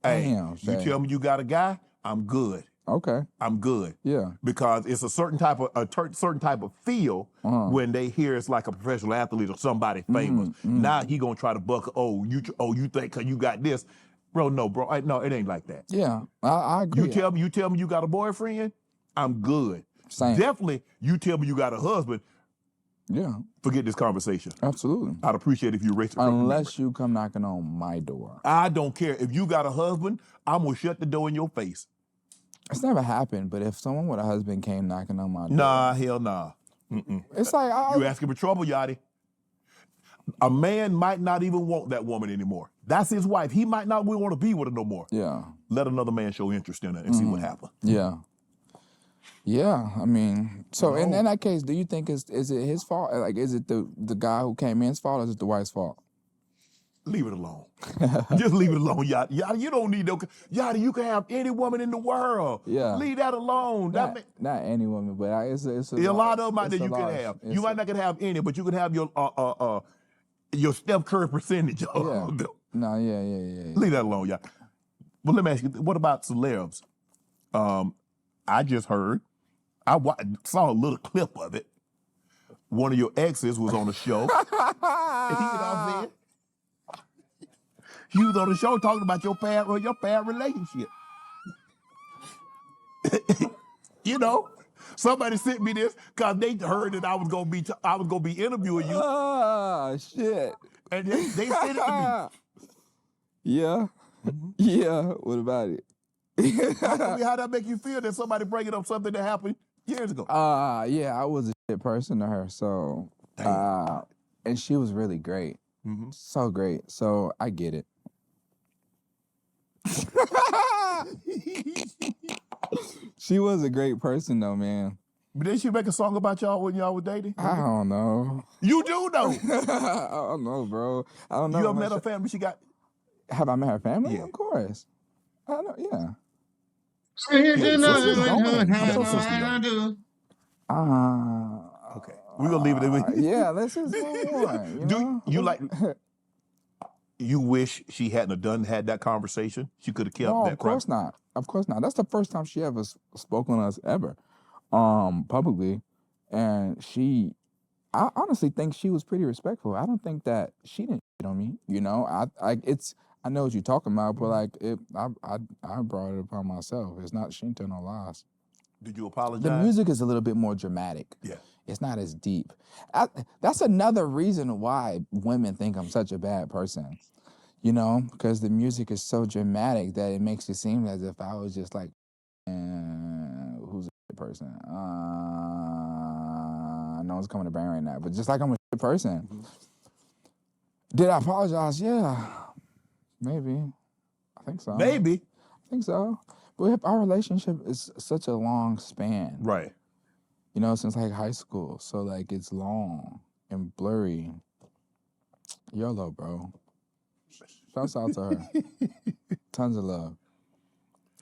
Damn, you tell me you got a guy, I'm good. Okay. I'm good. Yeah. Because it's a certain type of feel when they hear it's like a professional athlete or somebody famous. Now he gonna try to buck. You think 'cause you got this, bro? No, bro. No, it ain't like that. Yeah, I agree. You tell me you got a boyfriend, I'm good. Same. Definitely, you tell me you got a husband. Yeah. Forget this conversation. Absolutely. I'd appreciate if you erase it. Unless you come knocking on my door. I don't care if you got a husband. I'm gonna shut the door in your face. It's never happened, but if someone with a husband came knocking on my door. Nah, hell nah. It's like you asking for trouble, Yachty. A man might not even want that woman anymore. That's his wife. He might not want to be with her no more. Yeah. Let another man show interest in her and see what happens. Yeah. Yeah, I mean, so in that case, do you think is it his fault? Like, is it the guy who came in's fault, or is it the wife's fault? Leave it alone. Just leave it alone, Yachty. Yachty, you don't need no. Yachty, you can have any woman in the world. Yeah. Leave that alone. Not any woman, but it's a lot of them out there you can have. You might not can have any, but you can have your Steph Curry percentage. Yeah. No, yeah. Leave that alone, Yachty. But let me ask you, what about celebs? I just heard. Saw a little clip of it. One of your exes was on the show. You know what I'm saying? He was on the show talking about your past relationship. You know, somebody sent me this because they heard that I was gonna be interviewing you. Oh shit! And they sent it to me. Yeah, yeah. What about it? Tell me how that make you feel that somebody bringing up something that happened years ago. Yeah, I was a shit person to her, so and she was really great. So great. So I get it. She was a great person though, man. But didn't she make a song about y'all when y'all were dating? I don't know. You do know. I don't know, bro. I don't know. You ever met her family? Have I met her family? Yeah. Of course. I know, yeah. Okay. We're gonna leave it there. Yeah, let's just move on. Do you like you wish she hadn't have had that conversation? She could have kept No, that. of course not. Of course not. That's the first time she ever spoke on us ever, publicly. And I honestly think she was pretty respectful. I don't think that she didn't shit on me. You know, I know what you're talking about, but like I brought it upon myself. It's not, she didn't tell no lies. Did you apologize? The music is a little bit more dramatic. Yeah. It's not as deep. That's another reason why women think I'm such a bad person. You know, because the music is so dramatic that it makes it seem as if I was just like, who's a shit person? No one's coming to brain right now, but just like I'm a shit person. Did I apologize? Yeah, maybe. I think so. Maybe. I think so. But our relationship is such a long span. Right. You know, since like high school. So like it's long and blurry. YOLO, bro. Shouts out to her. Tons of love.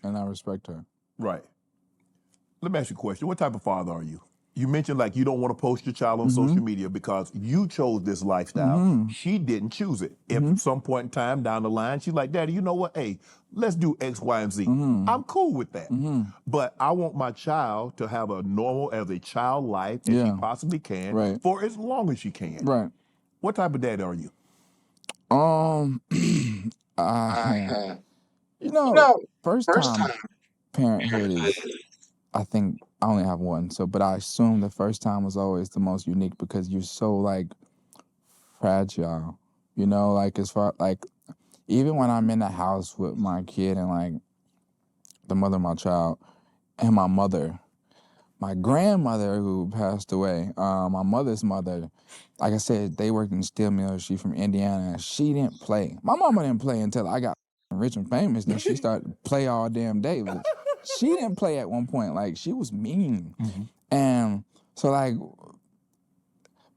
And I respect her. Right. Let me ask you a question. What type of father are you? You mentioned like you don't want to post your child on social media because you chose this lifestyle. She didn't choose it. If at some point in time down the line, she's like, Daddy, you know what? Hey, let's do X, Y, and Z. I'm cool with that. But I want my child to have a normal as a child life as she possibly can for as long as she can. Right. What type of daddy are you? First time parenthood is, I think I only have one, but I assume the first time was always the most unique because you're so like fragile, you know, like as far like even when I'm in the house with my kid and like the mother of my child and my mother, my grandmother who passed away, my mother's mother, like I said, they worked in steel mills. She from Indiana. And she didn't play. My mama didn't play until I got rich and famous. Then she started to play all damn day. But she didn't play at one point. Like she was mean. And so like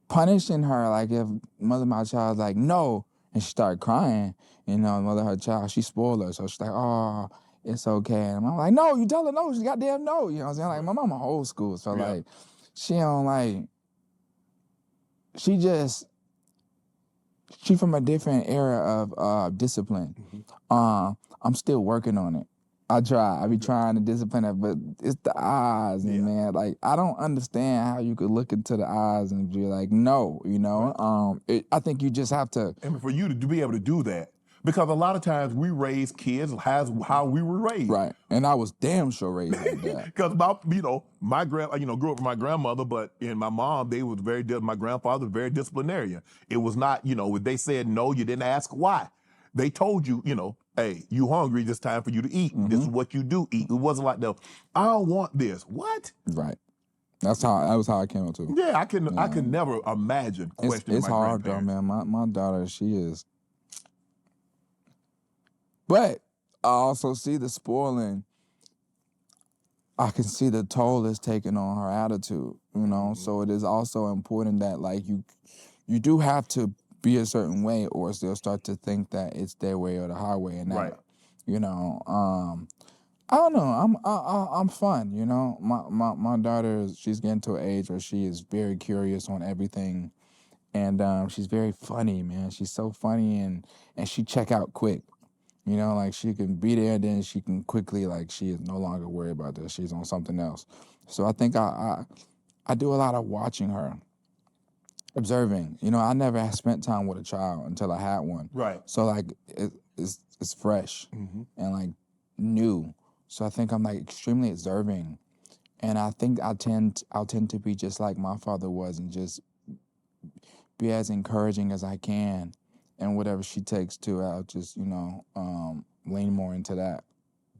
punishing her, like if mother of my child like, no, and she started crying, you know, mother of her child, she spoiled her. So she's like, oh, it's okay. And I'm like, no, you tell her no, she goddamn no. You know what I'm saying? Like my mama old school. So like she don't like, she from a different era of discipline. I'm still working on it. I be trying to discipline her, but it's the eyes, and man, like I don't understand how you could look into the eyes and be like, no, you know. I think you just have to. And for you to be able to do that, because a lot of times we raise kids how we were raised. Right, and I was damn sure raised like that. Because my grew up with my grandmother, but in my mom, my grandfather was very disciplinarian. It was not, if they said no, you didn't ask why. They told you, hey, you hungry, it's time for you to eat. This is what you do eat. It wasn't like, no, I don't want this. What? Right. That was how I came up to it. Yeah, I can never imagine questioning it's my hard though, grandparents. man. My daughter, she is But I also see the spoiling. I can see the toll it's taking on her attitude, you know. So it is also important that like you do have to be a certain way, or else they'll start to think that it's their way or the highway, and that, Right. you know. I don't know. I'm fun, you know. My daughter, she's getting to an age where she is very curious on everything, and she's very funny, man. She's so funny, and she check out quick. You know, like she can be there, and then she can quickly, like, she is no longer worried about this. She's on something else. So I think I do a lot of watching her, observing. You know, I never had spent time with a child until I had one. Right. So like it's fresh and like new. So I think I'm like extremely observing, and I think I'll tend to be just like my father was, and just be as encouraging as I can. And whatever she takes to, I'll just, you know, lean more into that.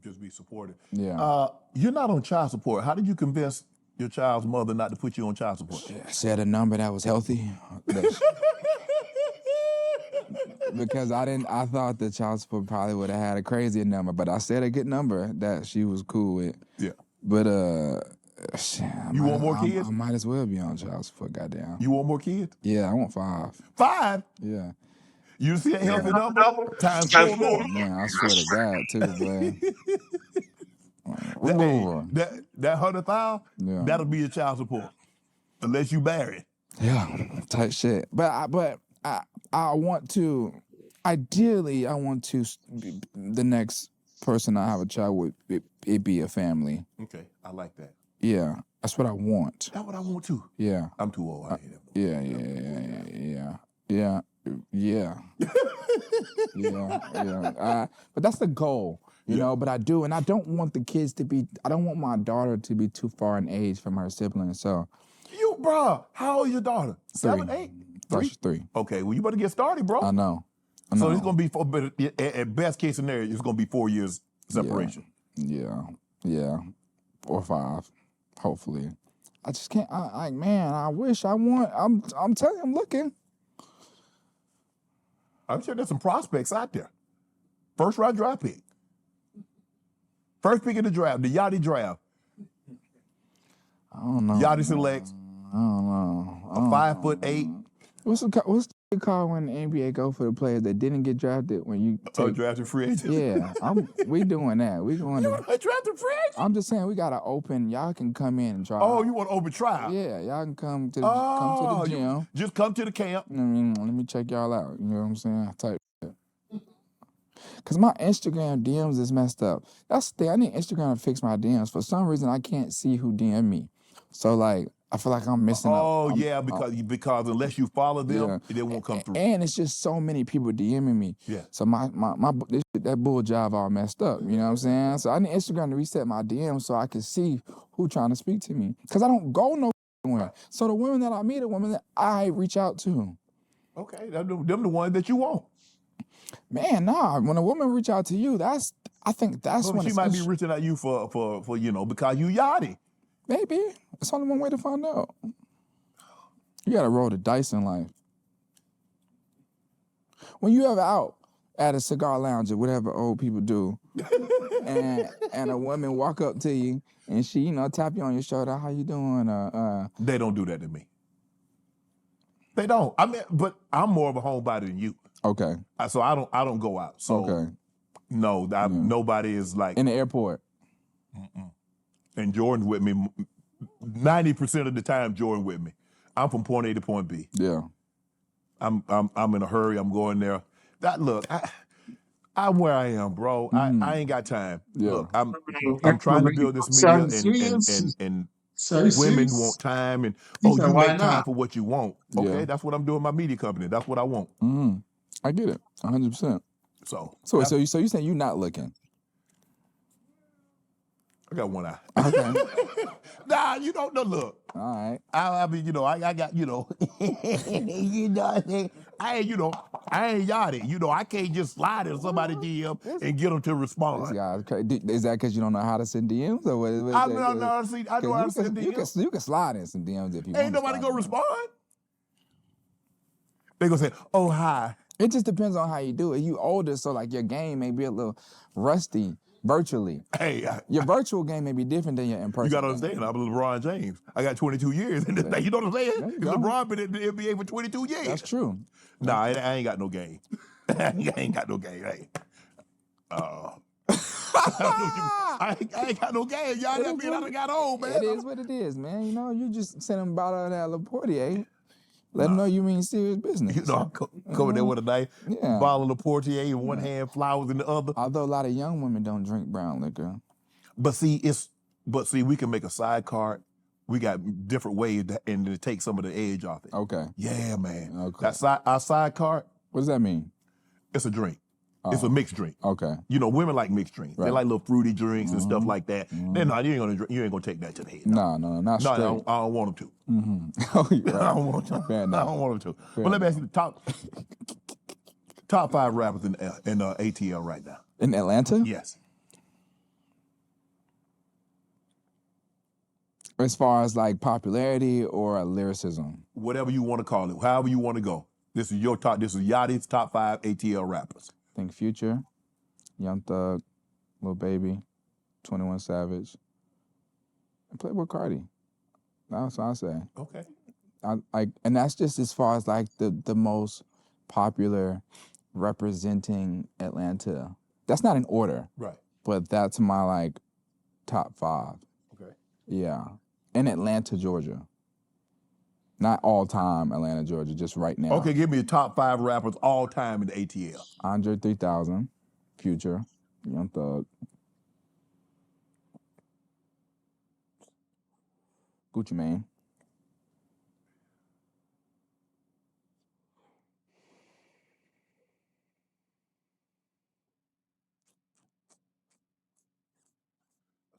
Just be supportive. Yeah. You're not on child support. How did you convince your child's mother not to put you on child support? I said a number that was healthy. Because I thought the child support probably would have had a crazier number, but I said a good number that she was cool with. Yeah. But you want more kids? I might as well be on child support, goddamn. You want more kids? Yeah, I want 5. 5? Yeah. You see a healthy number? Times 4 more. Man, I swear to God, too, boy. That 100,000, that'll be your child support, unless you marry. Yeah, type shit. But I want to. Ideally, I want to. The next person I have a child with, it be a family. Okay, I like that. Yeah, that's what I want. That's what I want too. Yeah, I'm too old. I hate that. Yeah. But that's the goal, you know. But I do, and I don't want the kids to be. I don't want my daughter to be too far in age from her siblings. So, bruh, how old is your daughter? 7, 8, 3? 3. Okay, well you better get started, bro. I know. So it's gonna be at best case scenario, it's gonna be 4 years separation. Yeah, or 5, hopefully. I just can't. Man, I wish I want. I'm telling you, I'm looking. I'm sure there's some prospects out there. First round draft pick. First pick of the draft, the Yachty draft. I don't know. Yachty selects. I don't know. A 5'8". What's the call when the NBA go for the players that didn't get drafted when you take drafted free agents? Yeah, we doing that. We going you to want to drafted free agents? I'm just saying we got to open. Y'all can come in and try. Oh, you want to open trial? Yeah, y'all can come to the gym. Just come to the camp. I mean, let me check y'all out. You know what I'm saying? Type shit. Cause my Instagram DMs is messed up. That's the thing. I need Instagram to fix my DMs. For some reason, I can't see who DM me. So like, I feel like I'm missing out. Because unless you follow them, it won't come through. And it's just so many people DMing me. Yeah. So that bull job all messed up. You know what I'm saying? So I need Instagram to reset my DMs so I can see who trying to speak to me. Cause I don't go nowhere. So the women that I meet are women that I reach out to. Okay, them the ones that you want. Man, nah. When a woman reach out to you, I think that's when she might be reaching out to you for because you Yachty. Maybe. It's only one way to find out. You gotta roll the dice in life. When you ever out at a cigar lounge or whatever old people do, and a woman walk up to you and she, tap you on your shoulder, how you doing? They don't do that to me. They don't. I mean, but I'm more of a homebody than you. Okay. So I don't go out. So okay. No, nobody is like in the airport. And Jordan with me 90% of the time. Jordan with me. I'm from point A to point B. Yeah. I'm in a hurry. I'm going there. I'm where I am, bro. I ain't got time. Yeah. Look, I'm trying to build this media and women want time and you make time for what you want. Okay, that's what I'm doing. My media company. That's what I want. I get it, 100%. So you saying you're not looking? I got one eye. Okay. Nah, you don't know. Look. All right. I mean, I got, I ain't Yachty. I can't just slide in somebody's DM and get them to respond. This guy's crazy. Is that because you don't know how to send DMs? Or what I know how to send DMs. You can slide in some DMs if you want. Ain't nobody gonna respond. They gonna say, "Oh, hi." It just depends on how you do it. You older, so like your game may be a little rusty virtually. Hey, Your virtual game may be different than your in-person. you got to game. understand, I'm LeBron James. I got 22 years in this thing. You know what I'm saying? There you Because go. LeBron been in the NBA for 22 years. That's true. Nah, I ain't got no game. I ain't got no game. Hey. I ain't got no game. Y'all It that is mean I what- done got old, man. It is what it is, man. You know, you just send them bottle of that Laportier. Let them know you mean serious business. You know, I'm coming there with a nice Yeah. bottle of Portier in one hand, flowers in the other. Although a lot of young women don't drink brown liquor. But see, we can make a sidecar. We got different ways and to take some of the edge off it. Okay. Yeah, man. Okay. Our sidecar, What does that mean? it's a drink. It's a mixed drink. Okay. You know, women like mixed drinks. They Right. like little fruity drinks and stuff like that. Then no, you ain't gonna take that to the head. No, not straight. No, I don't want them to. Oh, you're right. I don't want them to. Fair I enough. don't want them to. But let me ask you the top 5 rappers in ATL right now. In Atlanta? Yes. As far as like popularity or lyricism? Whatever you want to call it, however you want to go. This is your top. This is Yachty's top 5 ATL rappers. I think Future, Young Thug, Lil Baby, 21 Savage, and Playboy Cardi. That's what I say. Okay. And that's just as far as like the most popular representing Atlanta. That's not in order, Right. but that's my like top 5. Okay. Yeah, in Atlanta, Georgia. Not all time Atlanta, Georgia, just right now. Okay, give me your top 5 rappers all time in the ATL. Andre 3000, Future, Young Thug, Gucci Mane,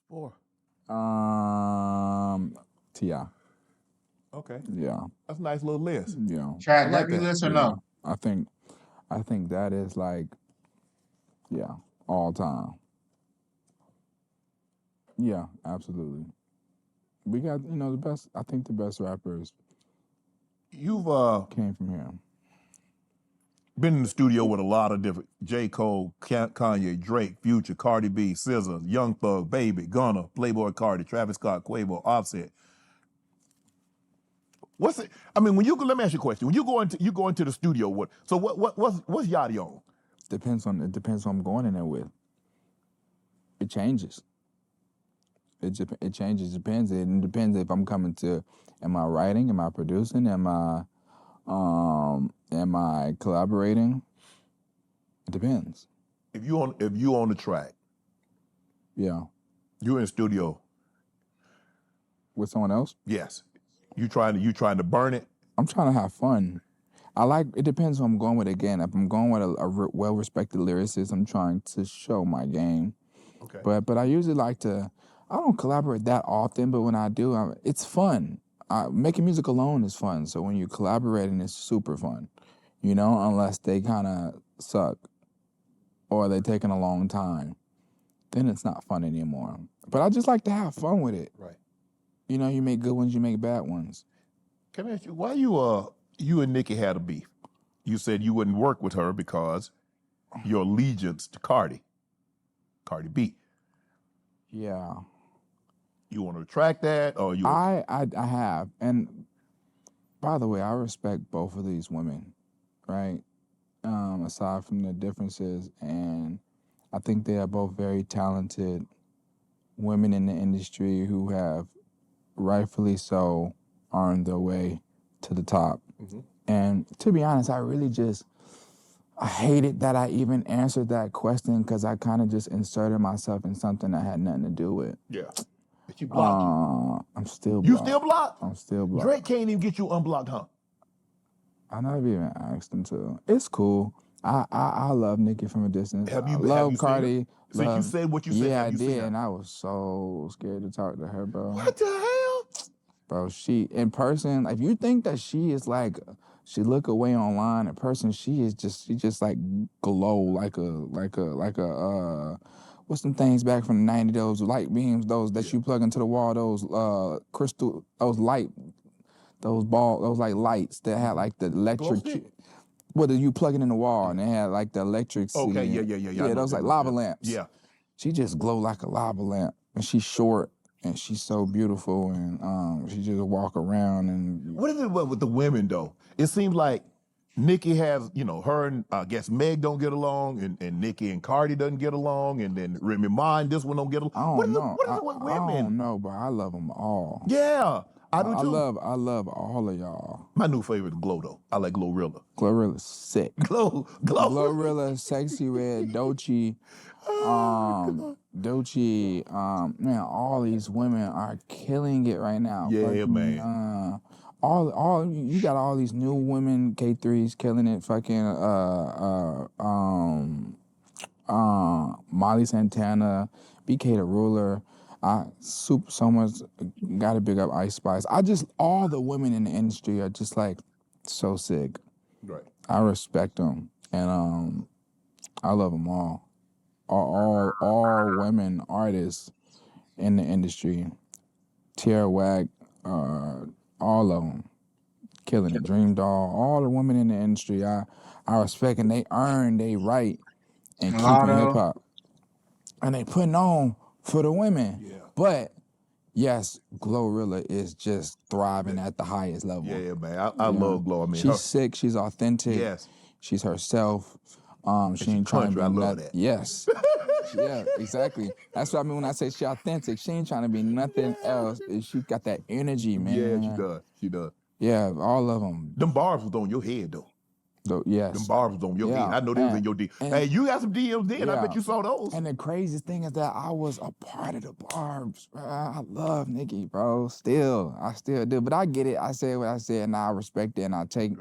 Four. T.I. Okay. Yeah, That's a nice little list. yeah. Chad, like that that. list or Yeah. no? I think that is like, yeah, all time. Yeah, absolutely. We got, the best, I think the best rappers You've came from here. been in the studio with a lot of different J. Cole, Kanye, Drake, Future, Cardi B, SZA, Young Thug, Baby, Gunna, Playboy Cardi, Travis Scott, Quavo, Offset. What's it? I mean, let me ask you a question. When you go into the studio, what's Yachty on? Depends on who I'm going in there with. It changes. It changes. It depends if I'm coming to. Am I writing? Am I producing? Am I collaborating? It depends. If you on the track, Yeah. you're in the studio. With someone else? Yes. You trying to burn it? I'm trying to have fun. It depends who I'm going with again. If I'm going with a well-respected lyricist, I'm trying to show my game. Okay. But I usually like to, I don't collaborate that often, but when I do, it's fun. Making music alone is fun. So when you're collaborating, it's super fun, unless they kind of suck or they're taking a long time. Then it's not fun anymore. But I just like to have fun with it. Right. You make good ones, you make bad ones. Can I ask you, why you and Nikki had a beef? You said you wouldn't work with her because your allegiance to Cardi B. Yeah. You want to retract that, or you? I have. And by the way, I respect both of these women, right? Aside from the differences. And I think they are both very talented women in the industry who have rightfully so earned their way to the top. Mm-hmm. And to be honest, I hated that I even answered that question because I kind of just inserted myself in something that had nothing to do with. Yeah. But you blocked you. I'm still blocked. You still blocked? I'm still blocked. Drake can't even get you unblocked, huh? I never even asked him to. It's cool. I love Nicki from a distance. Have you love seen Cardi. her? Since you said what you said, Yeah, have I you seen did, her? and I was so scared to talk to her, bro. What the hell? Bro, she in person. If you think that she is like, she look away online. In person, she just like glow like a what's some things back from the '90s? Those light beams, those that you plug into the wall. Those crystal, those light, those like lights that had like the electric. Glow stick? Whether you plug it in the wall and they had like the electric. Okay, yeah. I know those like them. lava Yeah. lamps. Yeah. She just glow like a lava lamp, and she's short and she's so beautiful, and she just walk around and What is it with the women though? It seems like Nikki has, her and I guess Meg don't get along, and Nikki and Cardi doesn't get along, and then Remy Ma and this one don't get along. I don't know. What is it with I women? don't know, but I love them all. Yeah, I do I too. love all of y'all. My new favorite is Glow though. I like Glorilla. Glorilla's sick. Glow. Glorilla, Sexy Red, Doechii, man, all these women are killing it right now. Yeah, Fucking, man. all you got all these new women K3s killing it. Fucking Molly Santana, BK the Ruler. So much. Got to big up Ice Spice. All the women in the industry are just like so sick. Right. I respect them, and I love them all. All women artists in the industry. Tierra Whack, all of them killing it. Dream Doll, all the women in the industry. I respect, and they earn they right in keeping hip hop, and they putting on for the women. Yeah. But yes, Glorilla is just thriving at the highest level. Yeah, man. I love Glow. I mean, she's sick. She's authentic. Yes. She's herself. She ain't trying to be I love nothing. that. Yes. Yeah, exactly. That's what I mean when I say she authentic. She ain't trying to be nothing else. She got that energy, man. Yeah, she does. She does. Yeah, all of them. Them bars was on your head though. Yes. Them barbs was on your head. I know they was in your DM. Hey, you got some DMs then. I bet you saw those. And the craziest thing is that I was a part of the barbs, bro. I love Nikki, bro. I still do. But I get it. I said what I said, and I respect it, and I take,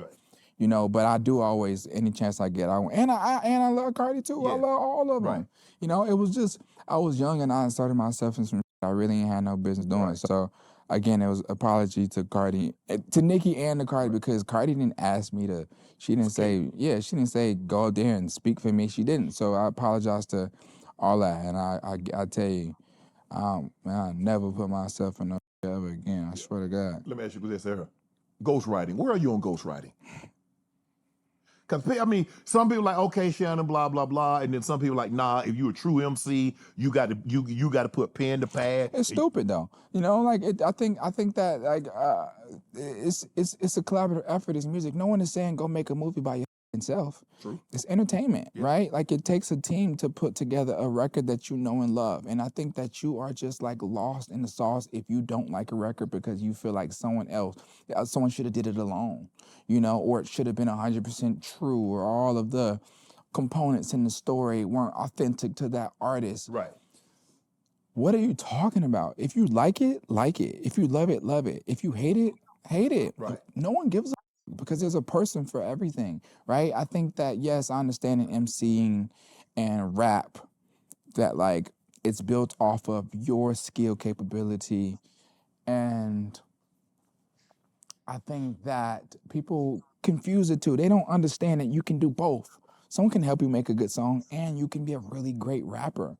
but I do always, any chance I get, and I love Cardi too. Yeah. I love all of them. Right. It was just, I was young and I inserted myself in some shit I really ain't had no business doing. Right. So, again, it was apology to Cardi, to Nikki and to Cardi, because Cardi didn't ask me to, she didn't say go out there and speak for me. She didn't. So I apologize to all that. And I tell you, man, I never put myself in no ever again. I swear to God. Let me ask you this, Sarah. Ghostwriting. Where are you on ghostwriting? Because, I mean, some people like, okay, Shannon, blah, blah, blah. And then some people like, nah, if you're a true MC, you got to put pen to pad. It's stupid though. I think that like it's a collaborative effort. It's music. No one is saying go make a movie by yourself. True. It's entertainment, right? Like it takes a team to put together a record that you know and love. And I think that you are just like lost in the sauce if you don't like a record because you feel like someone should have did it alone, or it should have been 100% true, or all of the components in the story weren't authentic to that artist. Right. What are you talking about? If you like it, like it. If you love it, love it. If you hate it, hate it. Right. No one gives a because there's a person for everything, right? I think that, yes, I understand in MCing and rap that, like, it's built off of your skill capability. And I think that people confuse the two. They don't understand that you can do both. Someone can help you make a good song and you can be a really great rapper.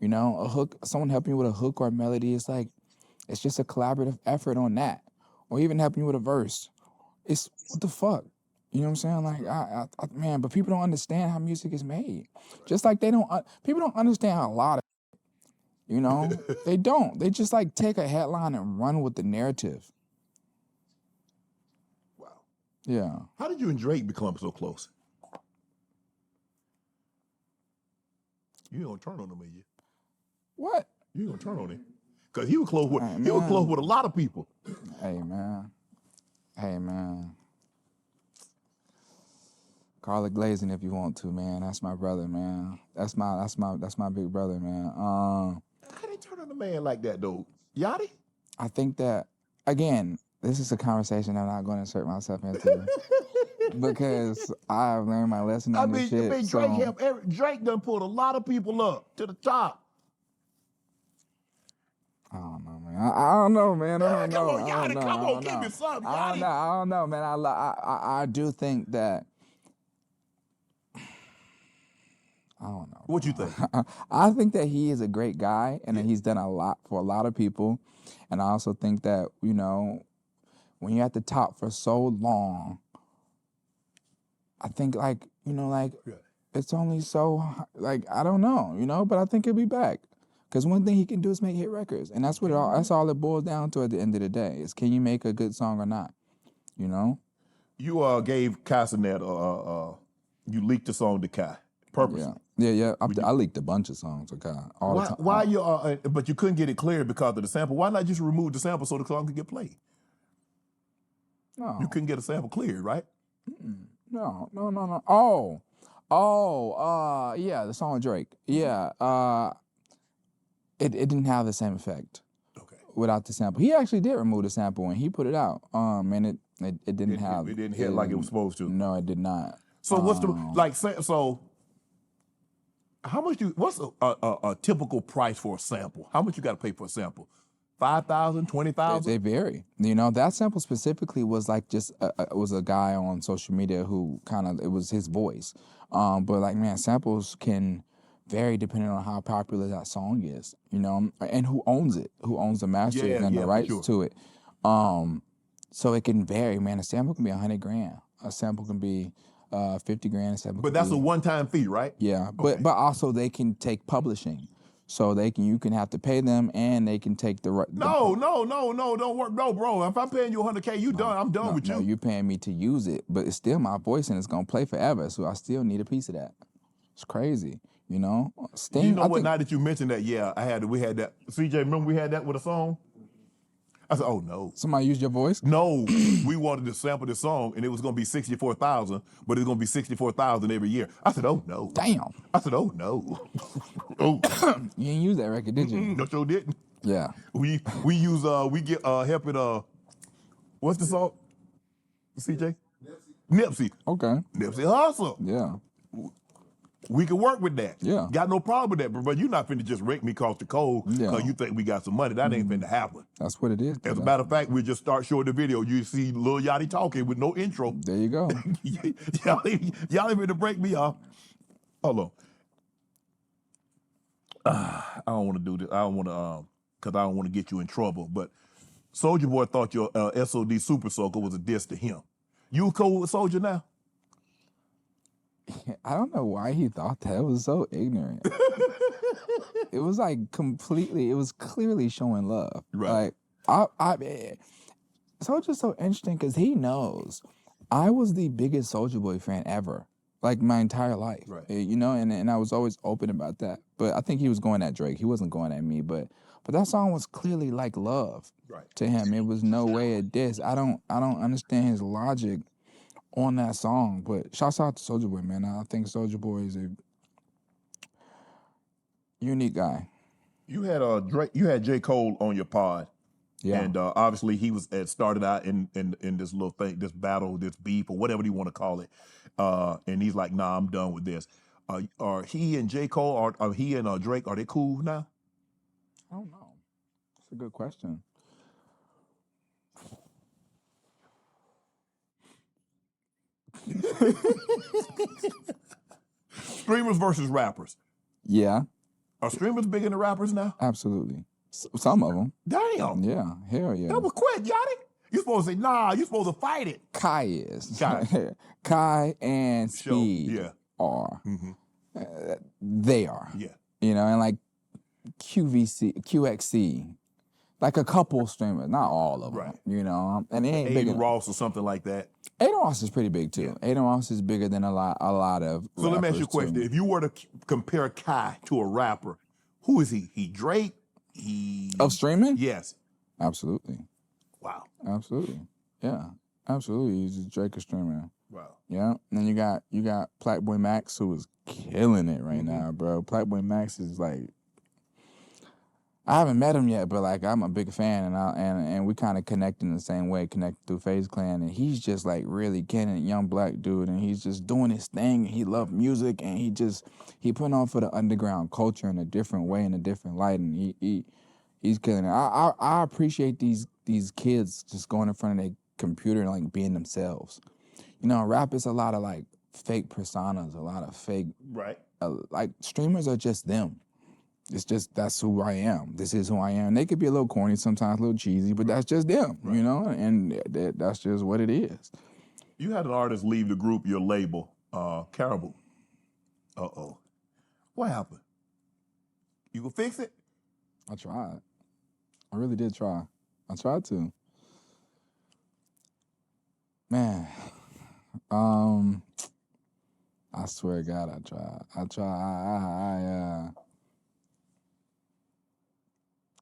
A hook, someone helping you with a hook or a melody, it's just a collaborative effort on that. Or even helping you with a verse. It's what the fuck? You know what I'm saying? Like, man, but people don't understand how music is made. Just like people don't understand a lot of They don't. They just like take a headline and run with the narrative. Wow. Yeah. How did you and Drake become so close? You ain't gonna turn on him, are you? What? You ain't gonna turn on him. Because he was close with a lot of people. Hey man. Call it glazing if you want to, man. That's my brother, man. That's my big brother, man. How they turn on a man like that though? Yachty? I think that, again, this is a conversation I'm not going to insert myself into because I've learned my lesson on this shit. Drake done pulled a lot of people up to the top. I don't know, man. I don't know, man. I don't know. Come on, Yachty, come on, give me something, Yachty. I don't know, man. I do think that. I don't know. What you think? I think that he is a great guy and that he's done a lot for a lot of people. And I also think that, when you're at the top for so long, I think like like Yeah. it's only so like I don't know, but I think he'll be back. Because one thing he can do is make hit records, and that's what that's all it boils down to at the end of the day is can you make a good song or not, You gave Casanet you leaked the song to Kai purposely. Yeah. I leaked a bunch of songs to Kai all the time. Why you but you couldn't get it cleared because of the sample? Why not just remove the sample so the song could get played? No. You couldn't get a sample cleared, right? No. Yeah, the song with Drake. Yeah, it didn't have the same effect. Okay. Without the sample, he actually did remove the sample when he put it out. And it didn't have. It didn't hit like it was supposed to. No, it did not. So what's the so? How much what's a typical price for a sample? How much you got to pay for a sample? 5,000, 20,000? They vary. That sample specifically was like just it was a guy on social media who it was his voice. But like man, samples can vary depending on how popular that song is, and who owns it, who owns the masters and the rights to it. So it can vary, man. A sample can be $100,000. A sample can be $50,000. But that's a one-time fee, right? Yeah, but also they can take publishing. So you can have to pay them, and they can take the right. No, don't work, no, bro. If I'm paying you $100K, you done. I'm done with you. No, you're paying me to use it, but it's still my voice, and it's gonna play forever. So I still need a piece of that. It's crazy, Sting. Now that you mentioned that, we had that. CJ, remember we had that with a song? I said, oh no. Somebody used your voice? No, we wanted to sample the song, and it was gonna be 64,000, but it's gonna be 64,000 every year. I said, oh no. Damn. I said, oh no. Oh. You didn't use that record, did you? No, sure didn't. Yeah. We use we get help it what's the song? CJ? Nipsey. Okay. Nipsey Hussle. Yeah. We can work with that. Yeah. Got no problem with that, but you're not finna just rake me across the cold because you think we got some money. That ain't finna happen. That's what it is. As a matter of fact, we just start showing the video. You see Lil Yachty talking with no intro. There you go. y'all ain't finna break me off. Hold on. I don't want to do this. I don't want to, because I don't want to get you in trouble. But Soulja Boy thought your SOD Super Soaker was a diss to him. You cool with Soulja now? I don't know why he thought that. It was so ignorant. It was like it was clearly showing love. Right. Like, Soulja's so interesting because he knows I was the biggest Soulja Boy fan ever, like my entire life. Right. And I was always open about that. But I think he was going at Drake. He wasn't going at me. But that song was clearly like love to him. It was no way a diss. I don't understand his logic on that song, but shouts out to Soulja Boy, man. I think Soulja Boy is a unique guy. You had Drake. You had J. Cole on your pod, and obviously he started out in this little thing, this battle, this beef, or whatever you want to call it. And he's like, "Nah, I'm done with this." Are he and J. Cole, are he and Drake, are they cool now? I don't know. That's a good question. Streamers versus rappers. Yeah. Are streamers bigger than rappers now? Absolutely. Some of them. Damn. Yeah. Hell yeah. That was quick, Yachty. You supposed to say, nah, you supposed to fight it. Kai is. Kai. Kai and Speed Yeah. are. Mm-hmm. They are. Yeah. And like QXC, like a couple streamers, not all of them. Right. And they ain't big. Aiden Ross or something like that. Aiden Ross is pretty big too. Yeah. Aiden Ross is bigger than a lot of. So let me ask you a question: if you were to compare Kai to a rapper, who is he? He Drake? He of streaming? Yes. Absolutely. Wow. Absolutely. Yeah. Absolutely. He's a Drake of streaming. Wow. Yeah. And then you got Blackboy Max, who is killing it right now, bro. Blackboy Max is like, I haven't met him yet, but like I'm a big fan, and we kind of connect in the same way, connected through FaZe Clan, and he's just like really getting a young black dude, and he's just doing his thing. He loves music, and he put on for the underground culture in a different way, in a different light, and he's killing it. I appreciate these kids just going in front of their computer and like being themselves. Rap is a lot of like fake personas, a lot of fake. Right. Like streamers are just them. It's just, that's who I am. This is who I am. They could be a little corny sometimes, a little cheesy, but that's just them, and that's just what it is. You had an artist leave the group, your label, Caribou. Uh-oh. What happened? You gonna fix it? I tried. I really did try. I tried to. Man, I swear to God, I tried. I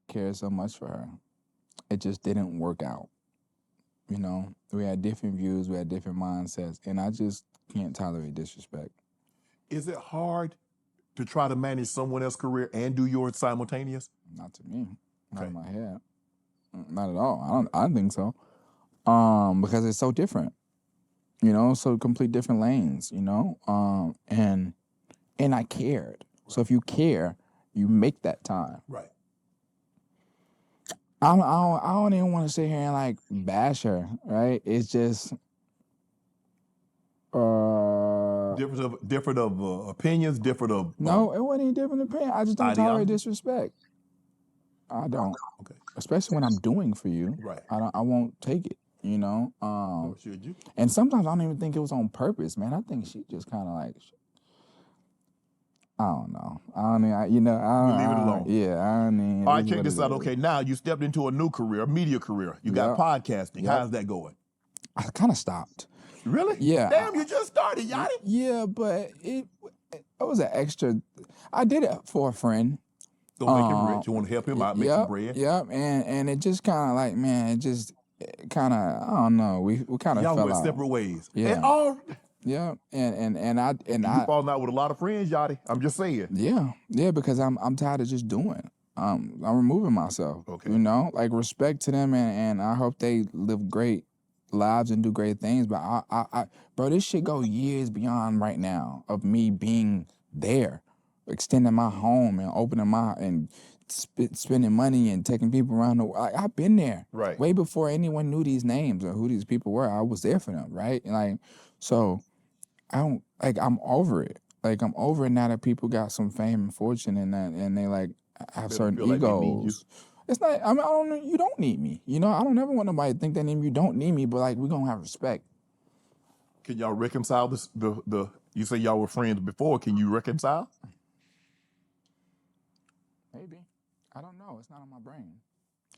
cared so much for her. It just didn't work out. You know, we had different views, we had different mindsets, and I just can't tolerate disrespect. Is it hard to try to manage someone else's career and do yours simultaneous? Not to me. Not Okay. in my head. Not at all. I don't think so. Because it's so different. You know, so complete different lanes, you know? And I cared. So if you care, you make that time. Right. I don't even want to sit here and like bash her, right? It's just different of opinions, different of no, it wasn't any different opinion. I just don't tolerate ideology? disrespect. I don't, Okay. especially when I'm doing for you. Right. I won't take it, you know. Or should you? And sometimes I don't even think it was on purpose, man. I think she just kind of like, I don't know. I don't even, you know. We'll leave it alone. Yeah, I don't even. All right, check this out. Okay, now you stepped into a new career, a media career. You got podcasting. How's that going? I kind of stopped. Really? Yeah. Damn, you just started, Yachty. Yeah, but it was an extra. I did it for a friend. Don't make him rich. You want to help him out, make some bread. Yep, and it just kind of like, man, it just kind of, I don't know. We kind of Y'all fell went out. separate ways. Yeah. And I falling out with a lot of friends, Yachty. I'm just saying. Yeah, because I'm tired of just doing. I'm removing myself. Okay. You know, like respect to them, and I hope they live great lives and do great things. But I bro, this shit go years beyond right now of me being there, extending my home and opening my and spending money and taking people around the world. I've been there. Right. Way before anyone knew these names or who these people were. I was there for them, right? And like, so I'm over it. Like, I'm over it now that people got some fame and fortune and they like have certain feel like they need you. egos. It's not, I mean, I don't, you don't need me. You know, I don't ever want nobody to think that you don't need me, but like, we're gonna have respect. Can y'all reconcile this? You say y'all were friends before. Can you reconcile? Maybe. I don't know. It's not on my brain.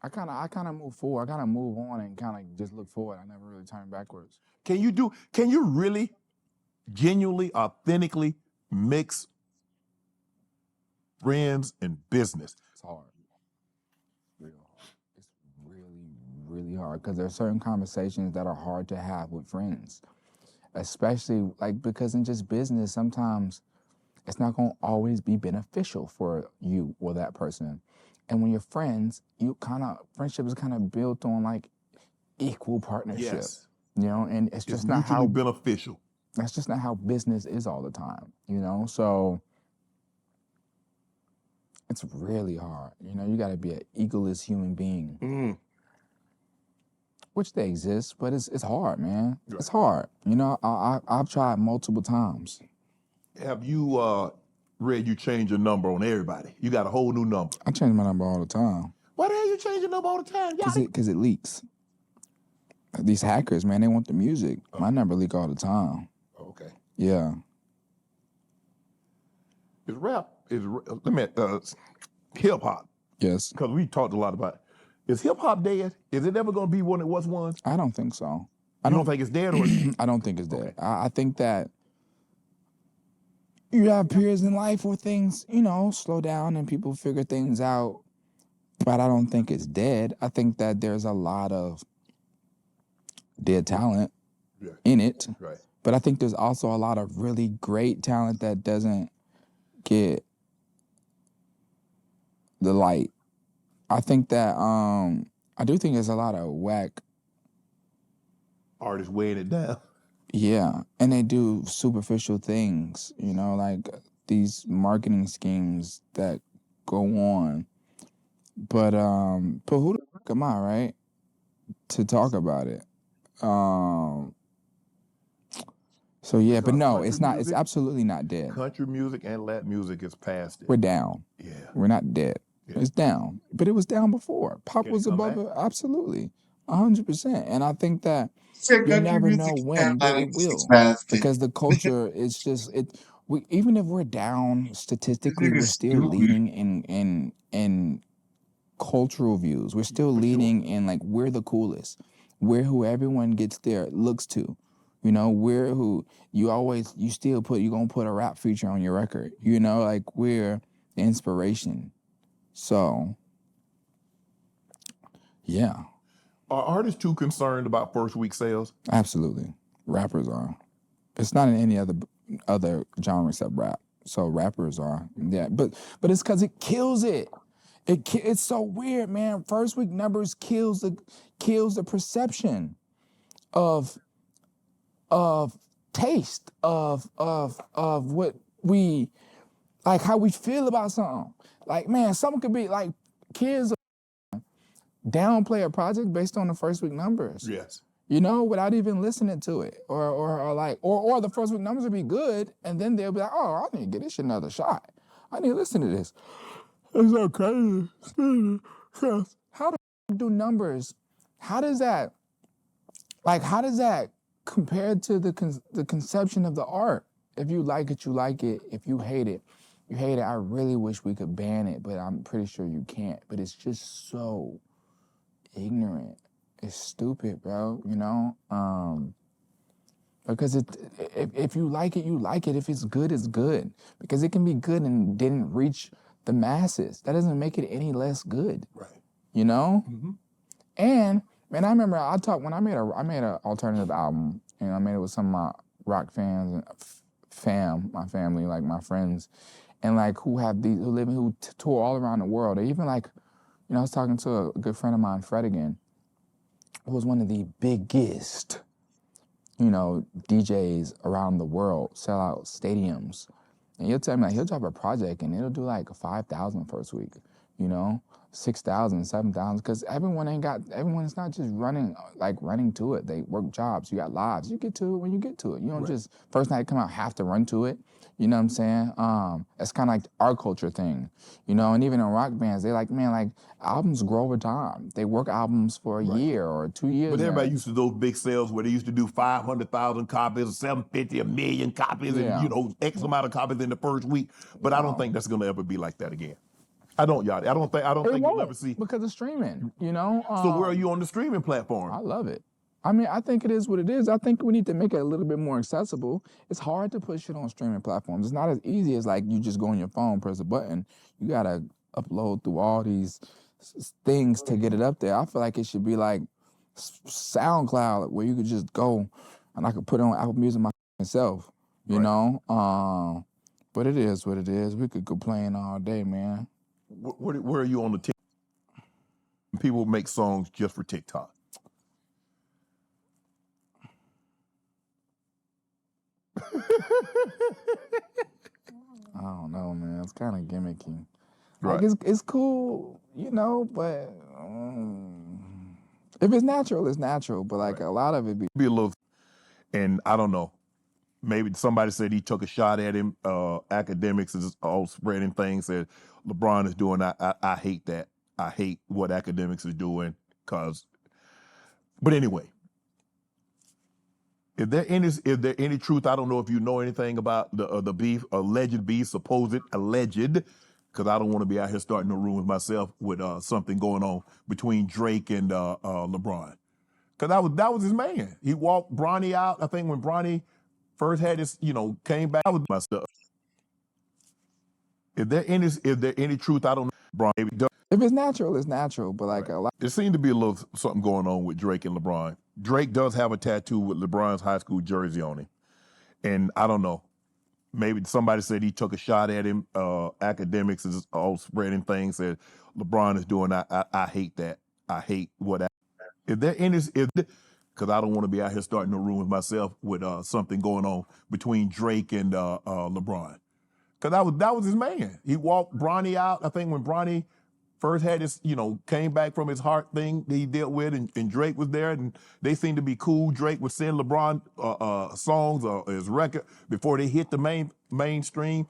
I kind of move forward. I kind of move on and kind of just look forward. I never really turn backwards. Can you really genuinely, authentically mix friends and business? It's hard. Real hard. It's really, really hard because there are certain conversations that are hard to have with friends, especially like because in just business, sometimes it's not going to always be beneficial for you or that person. And when you're friends, friendship is kind of built on like equal partnership. Yes. You know, and it's just not mutually how beneficial. That's just not how business is all the time, you know? So it's really hard. You know, you got to be an egoless human being, which they exist, but it's hard, man. Right. It's hard. You know, I've tried multiple times. Have you read you change your number on everybody? You got a whole new number. I change my number all the time. Why the hell you change your number all the time? Because it leaks. These hackers, man, they want the music. My number leak all the time. Okay. Yeah. Is rap, hip hop. Yes. Because we talked a lot about it. Is hip hop dead? Is it ever going to be one it was once? I don't think so. I don't think it's dead, or I don't think it's dead. Okay. I think that you have periods in life where things, you know, slow down and people figure things out. But I don't think it's dead. I think that there's a lot of dead talent in it. Right. But I think there's also a lot of really great talent that doesn't get the light. I think that I do think there's a lot of whack artists weighing it down. Yeah, and they do superficial things, you know, like these marketing schemes that go on. But who the fuck am I, right, to talk about it? So yeah, but no, it's not. It's absolutely not dead. Country music and Latin music is past it. We're down. Yeah, we're not dead. Yeah. It's down, but it was down before. Pop was above it. Absolutely. 100%. And I think that Your you'll country never music know is kind when, of but like it six will, past 10. because the culture is just it. We, even if we're down This statistically, we're nigga's still stupid. leading in cultural views. We're still For sure. leading in, like, we're the coolest. We're who everyone gets their looks to. You know, we're who you still you're gonna put a rap feature on your record. You know, like, we're the inspiration. So yeah, Are artists too concerned about first week sales? absolutely. Rappers are. It's not in any other genre except rap. So rappers are. Yeah, but it's because it kills it. It's so weird, man. First week numbers kills the perception of taste of what we like, how we feel about something. Like, man, something could be like, kids downplay a project based on the first week numbers. Yes. You know, without even listening to it, or the first week numbers will be good, and then they'll be like, oh, I need to get this shit another shot. I need to listen to this. It's so crazy. How the do numbers? How does that compare to the conception of the art? If you like it, you like it. If you hate it, you hate it. I really wish we could ban it, but I'm pretty sure you can't. But it's just so ignorant. It's stupid, bro. You know, because if you like it, you like it. If it's good, it's good. Because it can be good and didn't reach the masses. That doesn't make it any less good. Right. You know. Mm-hmm. And man, I remember when I made a alternative album, and I made it with some of my rock fans and my family, like my friends, and like who tour all around the world. They even, like, I was talking to a good friend of mine, Fred again, who was one of the biggest, DJs around the world, sell out stadiums. And he'll tell me, like, he'll drop a project and it'll do like 5,000 first week, 6,000, 7,000, because everyone's not just running to it. They work jobs. You got lives. You get to it when you get to it. You don't just first night come out have to run to it. You know what I'm saying? It's kind of like our culture thing, and even in rock bands, they like, man, like, albums grow over time. They work albums for a year or 2 years. But everybody used to those big sales where they used to do 500,000 copies, 750, a million copies, Yeah. and X amount of copies in the first week. But I don't think that's gonna ever be like that again. I don't, y'all. I don't think you'll ever see. Because of streaming, So where are you on the streaming platform? I love it. I mean, I think it is what it is. I think we need to make it a little bit more accessible. It's hard to put shit on streaming platforms. It's not as easy as, like, you just go on your phone, press a button. You gotta upload through all these things to get it up there. I feel like it should be like SoundCloud, where you could just go and I could put it on Apple Music myself, know? But it is what it is. We could complain all day, man. Where are you on the TikTok? People make songs just for TikTok. I don't know, man. It's kind of gimmicky. Right. Like, it's cool, but if it's natural, it's natural. But like, a lot of it be a little, and I don't know. Maybe somebody said he took a shot at him. Academics is all spreading things that LeBron is doing. I hate that. I hate what academics is doing. But anyway, is there any truth? I don't know if you know anything about the beef, alleged beef, alleged, because I don't want to be out here starting to ruin myself with something going on between Drake and LeBron. Because that was his man. He walked Bronny out. I think when Bronny first had his, came back with my stuff. Is there any truth? I don't know. if it's natural, it's natural. But like, a lot. There seemed to be a little something going on with Drake and LeBron. Drake does have a tattoo with LeBron's high school jersey on him. And I don't know. Maybe somebody said he took a shot at him. Academics is all spreading things that LeBron is doing. I hate that. I hate what. Is there any? Because I don't want to be out here starting to ruin myself with something going on between Drake and LeBron. Because that was his man. He walked Bronny out. I think when Bronny first had his, came back from his heart thing that he dealt with, and Drake was there, and they seemed to be cool. Drake would send LeBron songs or his record before they hit the mainstream.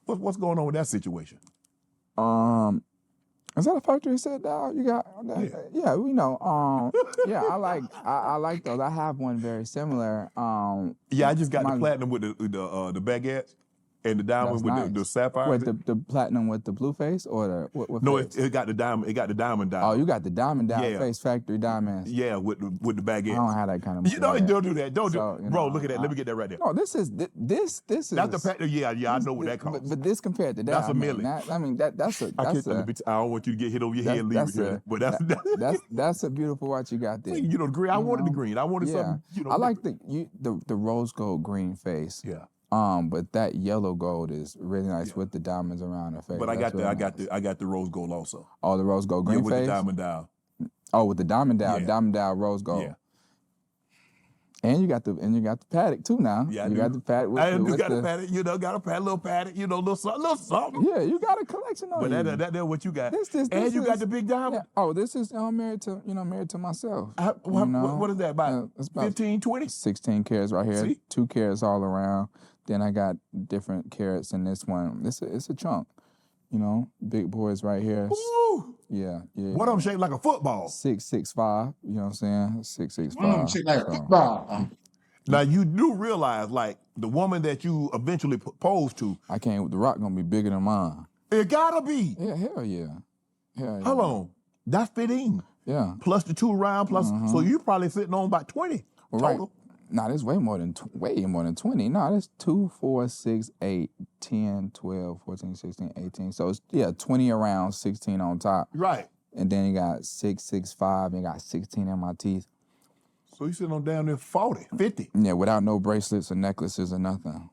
What's going on with that situation? Is that a factory set down? You got yeah, we know. Yeah, I like those. I have one very similar. Yeah, I just got the platinum with the baguettes and the diamond with the sapphires. With the platinum with the blue face or the what No, face? it got the diamond. It got the diamond dial. Oh, you got the diamond dial Yeah. face factory diamonds. Yeah, with the baguettes. I don't have that kind of money. You know, yet. don't do that. Don't So, do, you bro. know, Look at that. Let me get that right there. No, this is. That's the pattern. Yeah, I know what that costs. But this compared to that, That's a I mean, million. that's a. I don't want you to get hit over your head and leave it here. But that's a beautiful watch you got there. You know, the green. I wanted the green. I wanted something. You know, I like the rose gold green face. Yeah. But that yellow gold is really nice with the diamonds around the face. But I got the rose gold also. Oh, the rose gold green with face? the diamond dial. Oh, with the diamond dial, Yeah. diamond dial rose gold. Yeah. And you got the Paddock too now. Yeah, you got the Paddock. I do got a Paddock. You know, got a little Paddock. You know, little something. Yeah, you got a collection on But you. that's what you got. This and you got the big diamond. Yeah. Oh, this is married to myself. What is that about? It's about 15, 20? 16 carats right here. See? 2 carats all around. Then I got different carats in this one. It's a chunk. You know, big boys right here. Ooh. Yeah. One of them shaped like a football. 6'5". You know what I'm saying? 6'5". One of them shaped like a football. Now you do realize, like the woman that you eventually proposed to, The rock gonna be bigger than mine. it gotta be. Yeah, hell yeah. Hell yeah. Hold on, that's 15. Yeah. Plus the 2 round, plus so you probably sitting on about 20 Well, total. right. Nah, this way more than 20. Nah, that's 2, 4, 6, 8, 10, 12, 14, 16, 18. So it's 20 around, 16 on top. Right. And then you got 6, 6, 5, and you got 16 in my teeth. So you sitting on down there 40, 50. Yeah, without no bracelets or necklaces or nothing.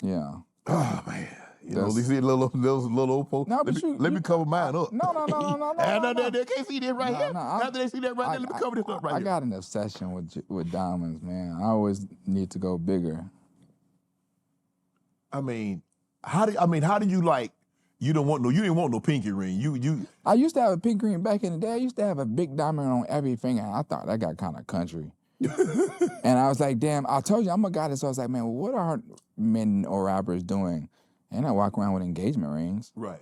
Yeah. Oh man. You know, you see those little folks. No, let me cover mine up. No. They can't see this right here. After they see that right there, let me cover this up right here. I got an obsession with diamonds, man. I always need to go bigger. I mean, how do you like? You didn't want no pinky ring. You. I used to have a pink ring back in the day. I used to have a big diamond on every finger. I thought that got kind of country. And I was like, damn, I told you I'm a guy that, so I was like, man, what are men or rappers doing? And I walk around with engagement rings. Right.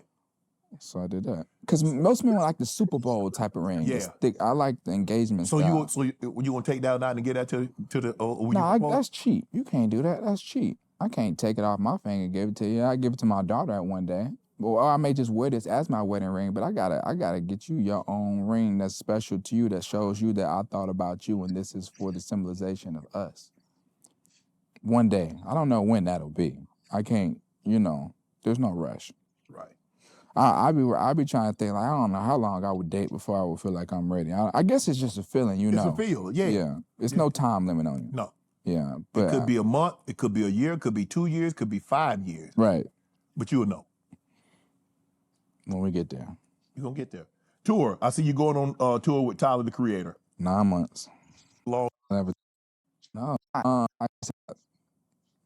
So I did that. Because most men like the Super Bowl type of ring. Yeah. I like the engagement So style. you want to take that out and get that to the? No, that's cheap. You can't do that. That's cheap. I can't take it off my finger and give it to you. I give it to my daughter one day. Or I may just wear this as my wedding ring, but I gotta get you your own ring that's special to you, that shows you that I thought about you and this is for the symbolization of us. One day. I don't know when that'll be. I can't, there's no rush. Right. I be trying to think, like, I don't know how long I would date before I would feel like I'm ready. I guess it's just a feeling, It's a feel, yeah. Yeah. It's no time limit on you. No. Yeah. But It could be a month, it could be a year, it could be 2 years, it could be 5 years. Right. But you'll know. When we get there. You're going to get there. Tour. I see you going on tour with Tyler, the Creator. 9 months. Long. No. I just had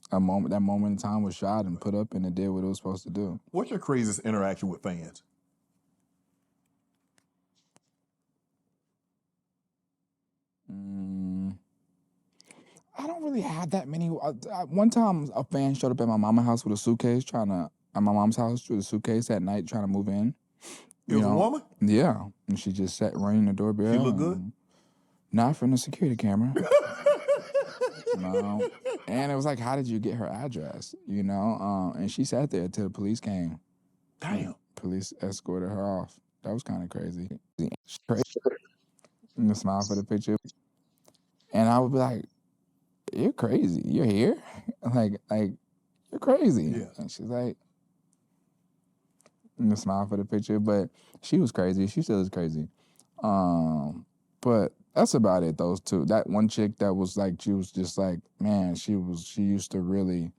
that moment in time was shot and put up and it did what it was supposed to do. What's your craziest interaction with fans? I don't really have that many. One time a fan showed up at my mama's house with a suitcase at my mom's house with a suitcase at night trying to move in. It was a woman? Yeah. And she just sat ringing the doorbell. She look good? Not from the security camera. No. And it was like, how did you get her address? And she sat there till the police came. Damn. Police escorted her off. That was kind of crazy. And the smile for the picture. And I would be like, you're crazy. You're here? Like you're crazy. Yeah. And she's like, and the smile for the picture. But she was crazy. She still is crazy. But that's about it, those two. That one chick that was like, she was just like, man, she used to really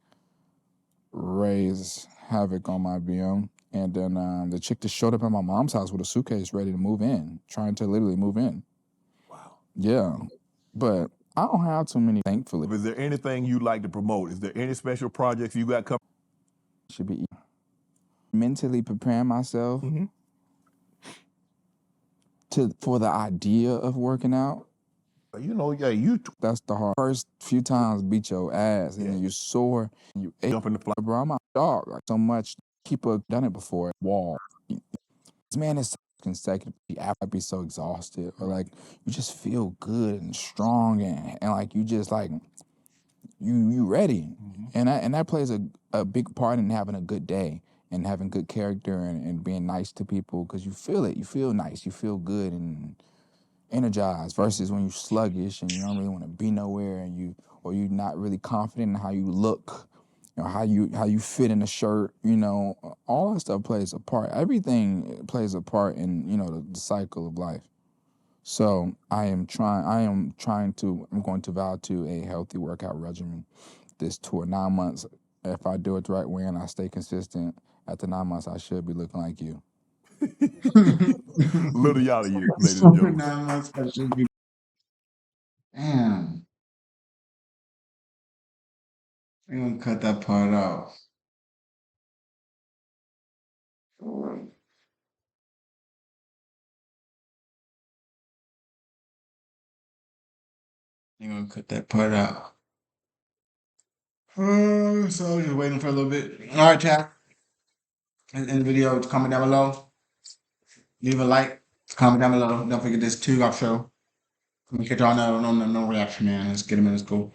raise havoc on my BM. And then the chick that showed up at my mom's house with a suitcase ready to move in, trying to literally move in. Wow. Yeah. But I don't have too many, thankfully. Is there anything you'd like to promote? Is there any special projects you got coming? Should be mentally preparing myself for the idea of working out. That's the hard. First few times beat your ass and then you sore and you Jump in the fly. Bro, I'm a dog like so much. Keeper done it before. Wall. man, it's consecutively after I'd be so exhausted, or like you just feel good and strong, and like you just like you ready, and that plays a big part in having a good day and having good character and being nice to people, because you feel it, you feel nice, you feel good and energized, versus when you're sluggish and you don't really want to be nowhere, and you're not really confident in how you look, how you fit in a shirt, all that stuff plays a part. Everything plays a part in the cycle of life. So I'm going to vow to a healthy workout regimen this tour. 9 months, if I do it the right way and I stay consistent, after 9 months I should be looking like you. Little Yachty here, ladies and gentlemen. 9 months, I should be. Damn. I'm gonna cut that part out. I'm gonna cut that part out. So just waiting for a little bit. All right, chat. In the video, comment down below. Leave a like. Comment down below. Don't forget this 2 off show. Let me catch y'all no reaction, man. Let's get him in. Let's go.